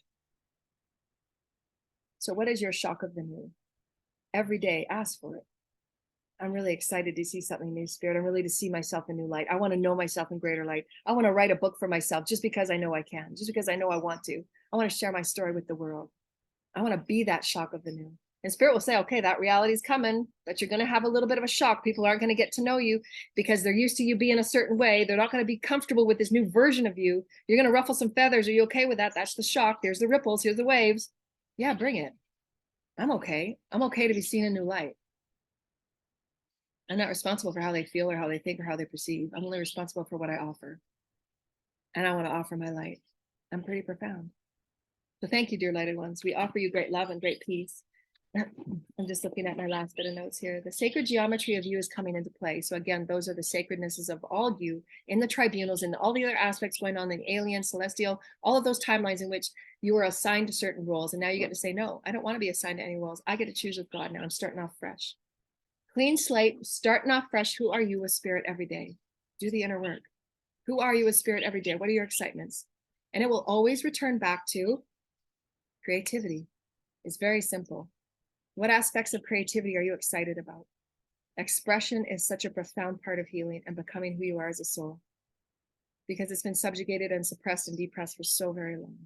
So what is your shock of the new? Every day, ask for it. I'm really excited to see something new, Spirit. I'm really to see myself in new light. I want to know myself in greater light. I want to write a book for myself just because I know I can, just because I know I want to. I want to share my story with the world. I want to be that shock of the new. And Spirit will say, okay, that reality is coming, but you're going to have a little bit of a shock. People aren't going to get to know you because they're used to you being a certain way. They're not going to be comfortable with this new version of you. You're going to ruffle some feathers. Are you okay with that? That's the shock. There's the ripples. Here's the waves. Yeah, bring it. I'm okay. I'm okay to be seen in new light. I'm not responsible for how they feel or how they think or how they perceive. I'm only responsible for what I offer. And I want to offer my light. I'm pretty profound. So thank you, dear lighted ones. We offer you great love and great peace. I'm just looking at my last bit of notes here. The sacred geometry of you is coming into play. So again, those are the sacrednesses of all you in the tribunals and all the other aspects going on in alien, celestial, all of those timelines in which you were assigned to certain roles. And now you get to say, no, I don't want to be assigned to any roles. I get to choose with God now. I'm starting off fresh. Clean slate, starting off fresh. Who are you with Spirit every day? Do the inner work. Who are you as spirit every day? What are your excitements? And it will always return back to creativity. It's very simple. What aspects of creativity are you excited about? Expression is such a profound part of healing and becoming who you are as a soul, because it's been subjugated and suppressed and depressed for so very long.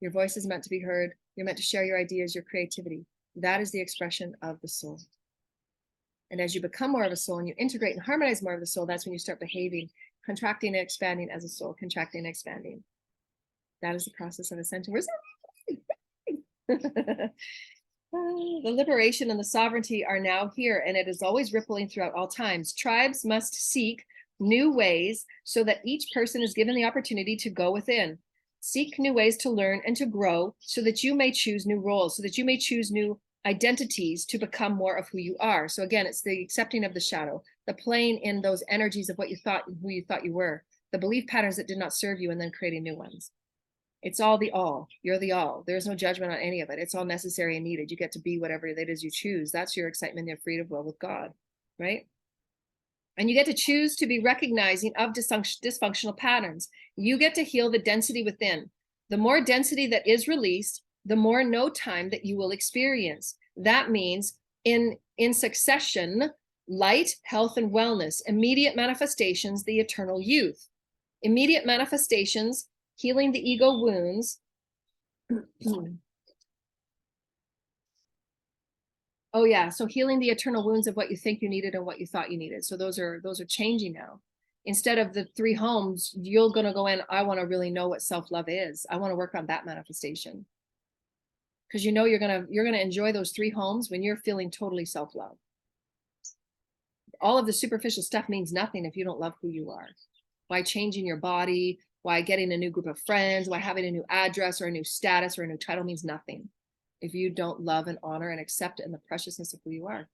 Your voice is meant to be heard. You're meant to share your ideas, your creativity. That is the expression of the soul. And as you become more of a soul and you integrate and harmonize more of the soul, that's when you start behaving, contracting and expanding as a soul, contracting and expanding. That is the process of ascension. Where's that? The liberation and the sovereignty are now here, and it is always rippling throughout all times. Tribes must seek new ways so that each person is given the opportunity to go within. Seek new ways to learn and to grow so that you may choose new roles, so that you may choose new identities to become more of who you are. So again, it's the accepting of the shadow, the playing in those energies of what you thought, who you thought you were, the belief patterns that did not serve you, and then creating new ones. It's all the all. You're the all. There's no judgment on any of it. It's all necessary and needed. You get to be whatever it is you choose. That's your excitement and freedom of will with God, right? And you get to choose to be recognizing of dysfunctional patterns. You get to heal the density within. The more density that is released, the more no time that you will experience. That means in succession, light, health, and wellness. Immediate manifestations, the eternal youth. Immediate manifestations, healing the ego wounds. Oh yeah, so healing the eternal wounds of what you think you needed and what you thought you needed. So those are changing now. Instead of the 3 homes, you're going to go in, I want to really know what self-love is. I want to work on that manifestation. Because you know you're going to enjoy those 3 homes when you're feeling totally self-love. All of the superficial stuff means nothing if you don't love who you are. Why changing your body, why getting a new group of friends, why having a new address or a new status or a new title means nothing if you don't love and honor and accept it and the preciousness of who you are.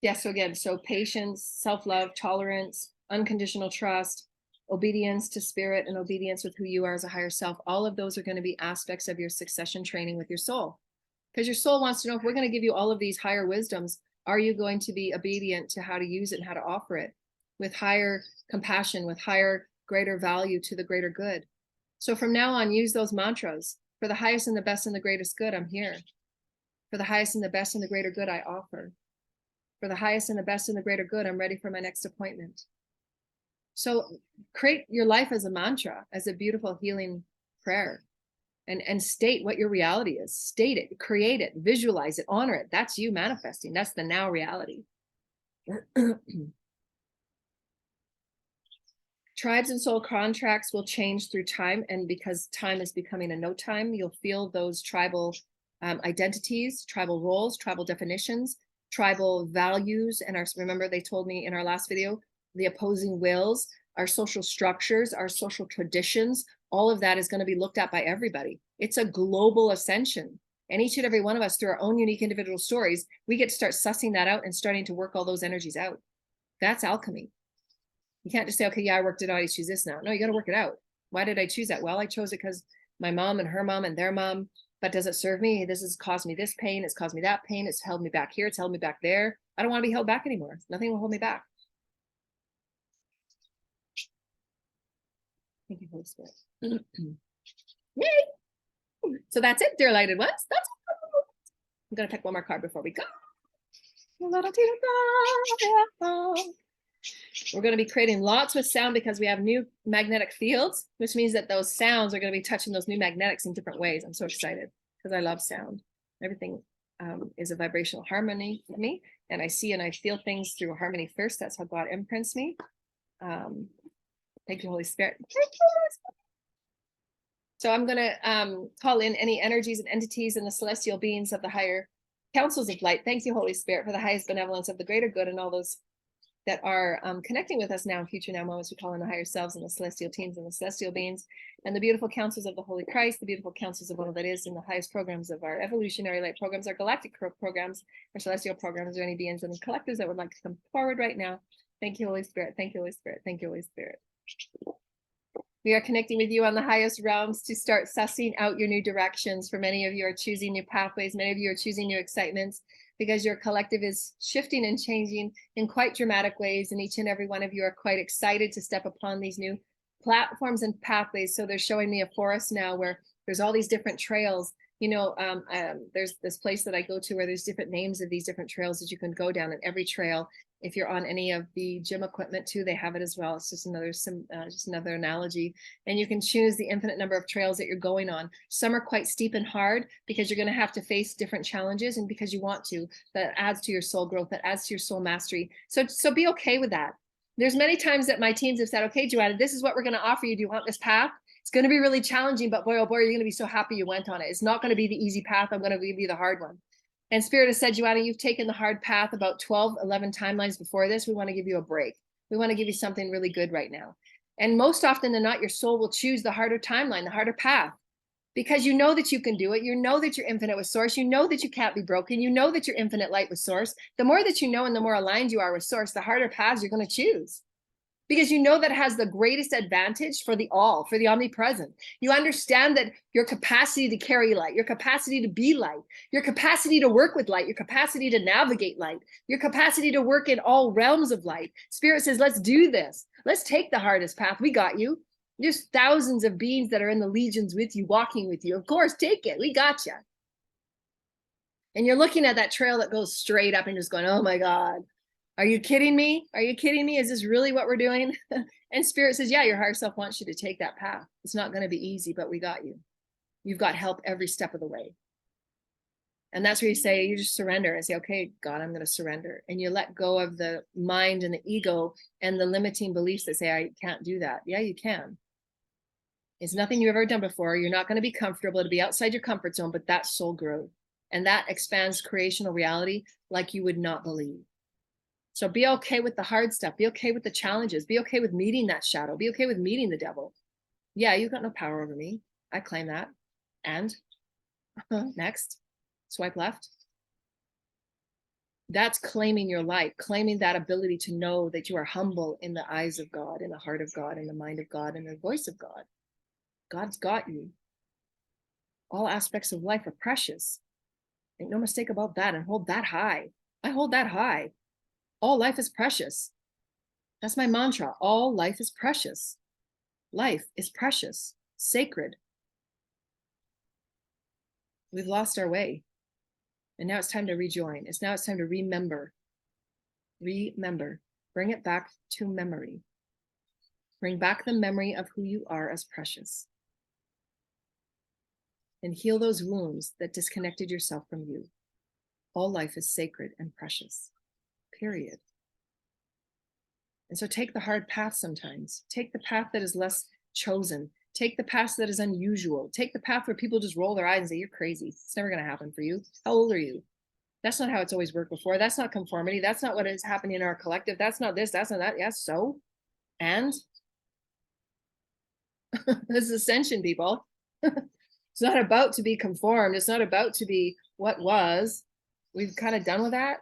Yeah, so again, so patience, self-love, tolerance, unconditional trust, obedience to spirit, and obedience with who you are as a higher self. All of those are going to be aspects of your succession training with your soul. Because your soul wants to know, if we're going to give you all of these higher wisdoms, are you going to be obedient to how to use it and how to offer it with higher compassion, with higher, greater value to the greater good? So from now on, use those mantras. For the highest and the best and the greatest good, I'm here. For the highest and the best and the greater good, I offer. For the highest and the best and the greater good, I'm ready for my next appointment. So create your life as a mantra, as a beautiful healing prayer. And state what your reality is. State it, create it, visualize it, honor it. That's you manifesting. That's the now reality. Tribes and soul contracts will change through time. And because time is becoming a no time, you'll feel those tribal identities, tribal roles, tribal definitions, tribal values. And remember, they told me in our last video, the opposing wills, our social structures, our social traditions, all of that is going to be looked at by everybody. It's a global ascension. And each and every one of us, through our own unique individual stories, we get to start sussing that out and starting to work all those energies out. That's alchemy. You can't just say, okay, yeah, I worked it out, I choose this now. No, you got to work it out. Why did I choose that? Well, I chose it because my mom and her mom and their mom, but does it serve me? This has caused me this pain. It's caused me that pain. It's held me back here. It's held me back there. I don't want to be held back anymore. Nothing will hold me back. Thank you, Holy Spirit. Yay! So that's it, dear lighted ones. That's all. I'm going to pick one more card before we go. We're going to be creating lots with sound because we have new magnetic fields, which means that those sounds are going to be touching those new magnetics in different ways. I'm so excited because I love sound. Everything is a vibrational harmony for me. And I see and I feel things through harmony first. That's how God imprints me. Thank you, Holy Spirit. So I'm going to call in any energies and entities and the celestial beings of the higher councils of light. Thank you, Holy Spirit, for the highest benevolence of the greater good and all those that are connecting with us now in future now moments. We call in the higher selves and the celestial teams and the celestial beings and the beautiful councils of the Holy Christ, the beautiful councils of all that is in the highest programs of our evolutionary light programs, our galactic programs, our celestial programs, or any beings and collectives that would like to come forward right now. Thank you, Holy Spirit. Thank you, Holy Spirit. Thank you, Holy Spirit. We are connecting with you on the highest realms to start sussing out your new directions. For many of you are choosing new pathways. Many of you are choosing new excitements because your collective is shifting and changing in quite dramatic ways. And each and every one of you are quite excited to step upon these new platforms and pathways. So they're showing me a forest now where there's all these different trails. You know, there's this place that I go to where there's different names of these different trails that you can go down, and every trail, if you're on any of the gym equipment too, they have it as well. It's just another analogy. And you can choose the infinite number of trails that you're going on. Some are quite steep and hard because you're going to have to face different challenges, and because you want to. That adds to your soul growth, that adds to your soul mastery. So be okay with that. There's many times that my teams have said, okay, Joanna, this is what we're going to offer you. Do you want this path? It's going to be really challenging, but boy, oh boy, you're going to be so happy you went on it. It's not going to be the easy path. I'm going to give you the hard one. And Spirit has said, Joanna, you've taken the hard path about 12, 11 timelines before this. We want to give you a break. We want to give you something really good right now. And most often than not, your soul will choose the harder timeline, the harder path, because you know that you can do it. You know that you're infinite with source. You know that you can't be broken. You know that you're infinite light with source. The more that you know and the more aligned you are with source, the harder paths you're going to choose. Because you know that has the greatest advantage for the all, for the omnipresent. You understand that your capacity to carry light, your capacity to be light, your capacity to work with light, your capacity to navigate light, your capacity to work in all realms of light. Spirit says, let's do this. Let's take the hardest path. We got you. There's thousands of beings that are in the legions with you, walking with you. Of course, take it. We got you. And you're looking at that trail that goes straight up and just going, oh my God. Are you kidding me? Are you kidding me? Is this really what we're doing? And Spirit says, yeah, your higher self wants you to take that path. It's not going to be easy, but we got you. You've got help every step of the way. And that's where you say, you just surrender and say, okay, God, I'm going to surrender. And you let go of the mind and the ego and the limiting beliefs that say, I can't do that. Yeah, you can. It's nothing you've ever done before. You're not going to be comfortable to be outside your comfort zone, but that's soul growth. And that expands creational reality like you would not believe. So be okay with the hard stuff. Be okay with the challenges. Be okay with meeting that shadow. Be okay with meeting the devil. Yeah, you've got no power over me. I claim that. And next, swipe left. That's claiming your light, claiming that ability to know that you are humble in the eyes of God, in the heart of God, in the mind of God, in the voice of God. God's got you. All aspects of life are precious. Make no mistake about that, and hold that high. I hold that high. All life is precious. That's my mantra. All life is precious. Life is precious, sacred. We've lost our way. And now it's time to rejoin. It's time to remember. Remember. Bring it back to memory. Bring back the memory of who you are as precious. And heal those wounds that disconnected yourself from you. All life is sacred and precious. Period. And so take the hard path sometimes. Take the path that is less chosen. Take the path that is unusual. Take the path where people just roll their eyes and say, you're crazy. It's never going to happen for you. How old are you? That's not how it's always worked before. That's not conformity. That's not what is happening in our collective. That's not this. That's not that. Yeah, so? And? This is Ascension, people. It's not about to be conformed. It's not about to be what was. We've kind of done with that,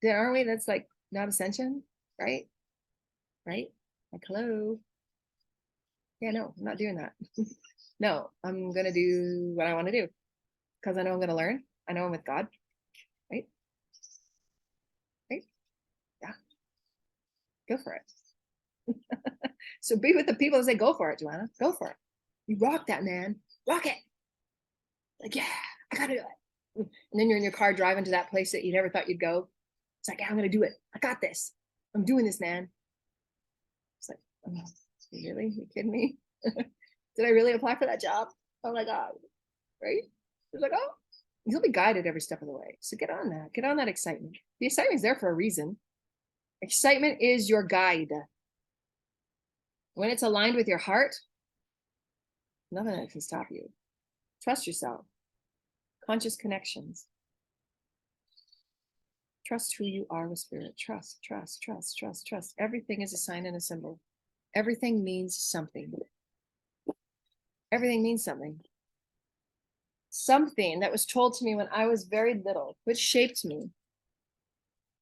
aren't we? That's like not Ascension, right? Right? Like, hello. Yeah, no, I'm not doing that. No, I'm going to do what I want to do because I know I'm going to learn. I know I'm with God, right? Right? Yeah. Go for it. So be with the people that say, go for it, Joanna. Go for it. You rock that, man. Rock it. Like, yeah, I got to do it. And then you're in your car driving to that place that you never thought you'd go. It's like, yeah, I'm going to do it. I got this. I'm doing this, man. It's like, oh, really? You kidding me? Did I really apply for that job? Oh my God. Right? It's like, oh, you'll be guided every step of the way. So get on that. Get on that excitement. The excitement is there for a reason. Excitement is your guide. When it's aligned with your heart, nothing that can stop you. Trust yourself. Conscious connections. Trust who you are with spirit. Trust, trust, trust, trust, trust. Everything is a sign and a symbol. Everything means something. Everything means something. Something that was told to me when I was very little, which shaped me.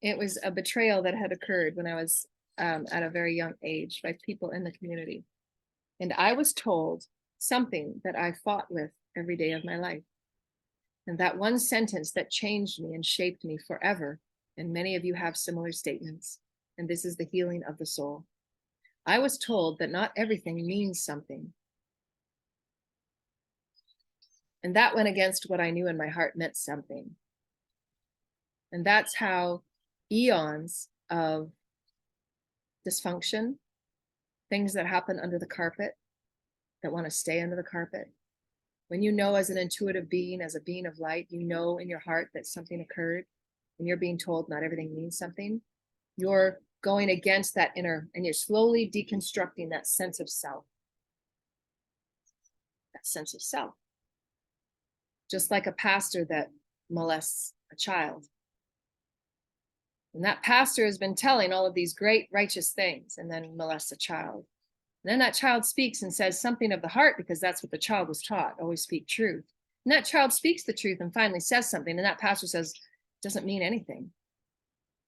It was a betrayal that had occurred when I was at a very young age by people in the community. And I was told something that I fought with every day of my life. And that one sentence that changed me and shaped me forever. And many of you have similar statements. And this is the healing of the soul. I was told that not everything means something. And that went against what I knew in my heart meant something. And that's how eons of dysfunction, things that happen under the carpet, that want to stay under the carpet. When you know as an intuitive being, as a being of light, you know in your heart that something occurred, and you're being told not everything means something, you're going against that inner, and you're slowly deconstructing that sense of self. That sense of self. Just like a pastor that molests a child. And that pastor has been telling all of these great righteous things and then molests a child. And then that child speaks and says something of the heart because that's what the child was taught, always speak truth. And that child speaks the truth and finally says something, and that pastor says, doesn't mean anything.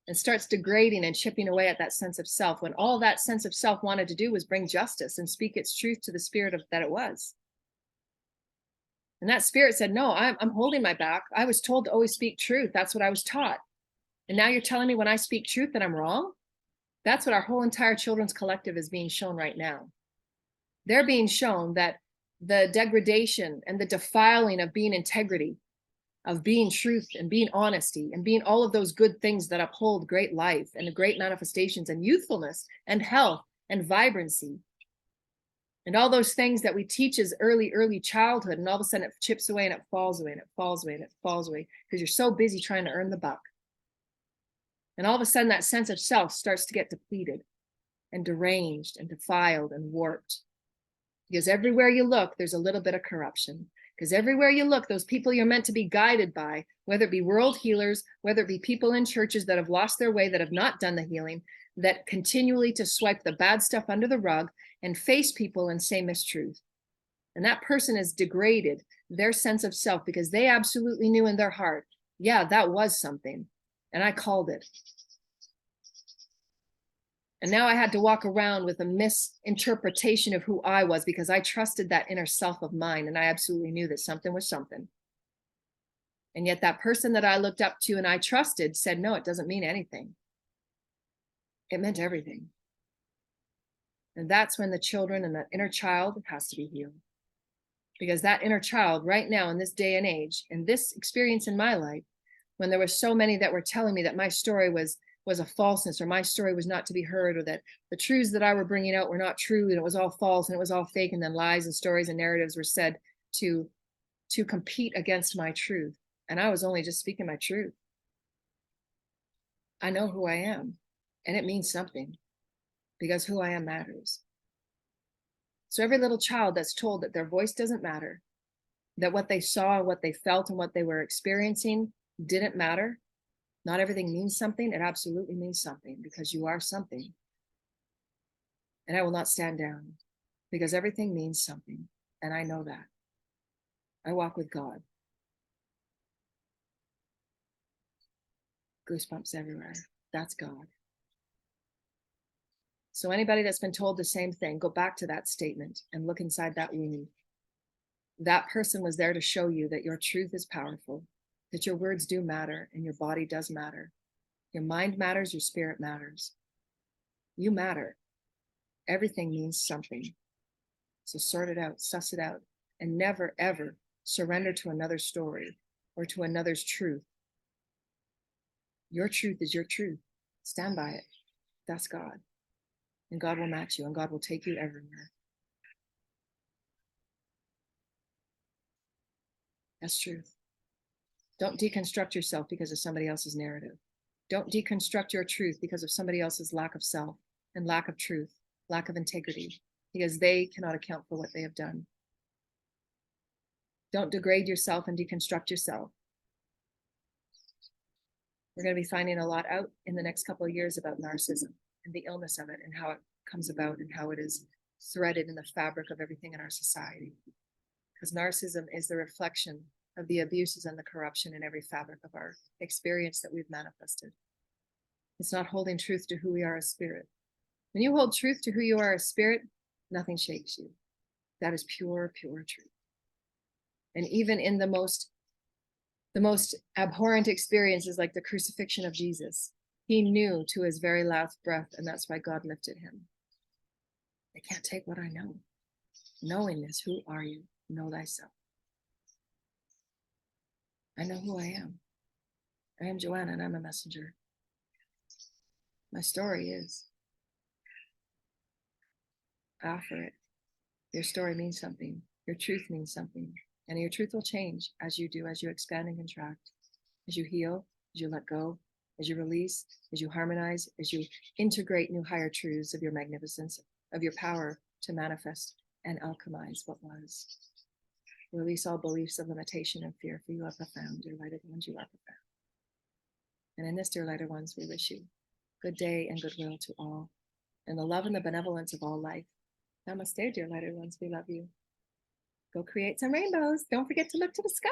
And starts degrading and chipping away at that sense of self, when all that sense of self wanted to do was bring justice and speak its truth to the spirit of that it was. And that spirit said, no, I'm holding my back. I was told to always speak truth. That's what I was taught. And now you're telling me when I speak truth that I'm wrong? That's what our whole entire children's collective is being shown right now. They're being shown that the degradation and the defiling of being integrity, of being truth and being honesty and being all of those good things that uphold great life and great manifestations and youthfulness and health and vibrancy. And all those things that we teach as early childhood, and all of a sudden it chips away and it falls away and it falls away and it falls away because you're so busy trying to earn the buck. And all of a sudden that sense of self starts to get depleted and deranged and defiled and warped. Because everywhere you look, there's a little bit of corruption. Because everywhere you look, those people you're meant to be guided by, whether it be world healers, whether it be people in churches that have lost their way, that have not done the healing, that continually to swipe the bad stuff under the rug and face people and say mistruth. And that person has degraded their sense of self because they absolutely knew in their heart, yeah, that was something. And I called it. And now I had to walk around with a misinterpretation of who I was because I trusted that inner self of mine. And I absolutely knew that something was something. And yet that person that I looked up to and I trusted said, no, it doesn't mean anything. It meant everything. And that's when the children and that inner child has to be healed. Because that inner child right now in this day and age, in this experience in my life, when there were so many that were telling me that my story was a falseness, or my story was not to be heard, or that the truths that I were bringing out were not true, and it was all false and it was all fake, and then lies and stories and narratives were said to compete against my truth. And I was only just speaking my truth. I know who I am, and it means something, because who I am matters. So every little child that's told that their voice doesn't matter, that what they saw, what they felt, and what they were experiencing didn't matter, not everything means something. It absolutely means something, because you are something. And I will not stand down, because everything means something. And I know that. I walk with God. Goosebumps everywhere. That's God. So anybody that's been told the same thing, go back to that statement and look inside that wound. That person was there to show you that your truth is powerful, that your words do matter, and your body does matter. Your mind matters, your spirit matters. You matter. Everything means something. So sort it out, suss it out, and never, ever surrender to another story or to another's truth. Your truth is your truth. Stand by it. That's God. And God will match you, and God will take you everywhere. That's truth. Don't deconstruct yourself because of somebody else's narrative. Don't deconstruct your truth because of somebody else's lack of self and lack of truth, lack of integrity, because they cannot account for what they have done. Don't degrade yourself and deconstruct yourself. We're going to be finding a lot out in the next couple of years about narcissism and the illness of it and how it comes about and how it is threaded in the fabric of everything in our society. Because narcissism is the reflection of the abuses and the corruption in every fabric of our experience that we've manifested. It's not holding truth to who we are as spirit. When you hold truth to who you are as spirit, Nothing shakes you. That is pure, pure truth. And even in the most abhorrent experiences, like the crucifixion of Jesus, he knew to his very last breath, and that's why God lifted him. They can't take what I know. Knowing this, who are you? Know thyself. I know who I am. I am Joanna, and I'm a messenger. My story is, I offer it. Your story means something. Your truth means something. And your truth will change as you do, as you expand and contract, as you heal, as you let go, as you release, as you harmonize, as you integrate new higher truths of your magnificence, of your power to manifest and alchemize what was. Release all beliefs of limitation and fear, for you are profound, dear lighted ones, you are profound. And in this, dear lighted ones, we wish you good day and goodwill to all, and the love and the benevolence of all life. Namaste, dear lighted ones, we love you. Go create some rainbows. Don't forget to look to the sky.